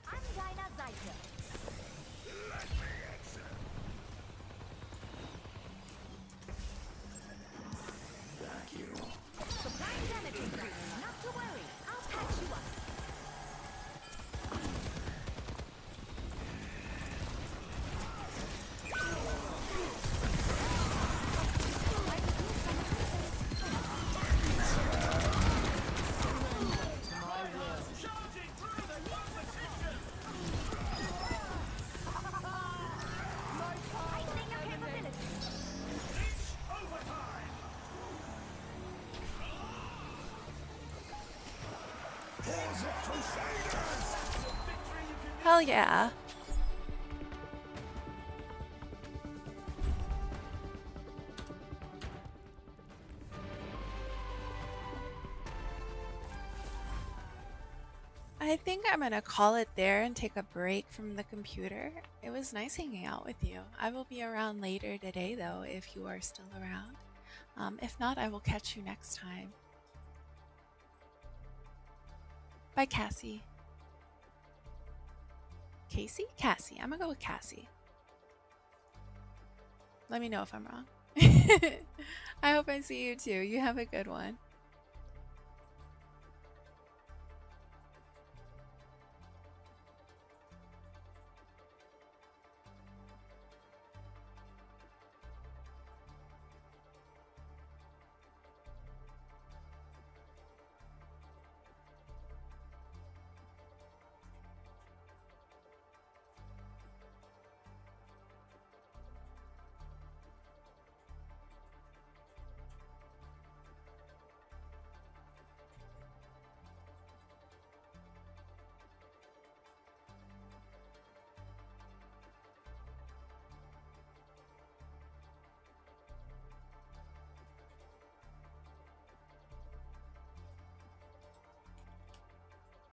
I'm Dinah Zeitler. Supplying damage increase. Not to worry. I'll patch you up. For the Crusaders! Hell yeah. I think I'm gonna call it there and take a break from the computer. It was nice hanging out with you. I will be around later today though, if you are still around. If not, I will catch you next time. Bye, Cassie. Casey? Cassie. I'm gonna go with Cassie. Let me know if I'm wrong. I hope I see you too. You have a good one.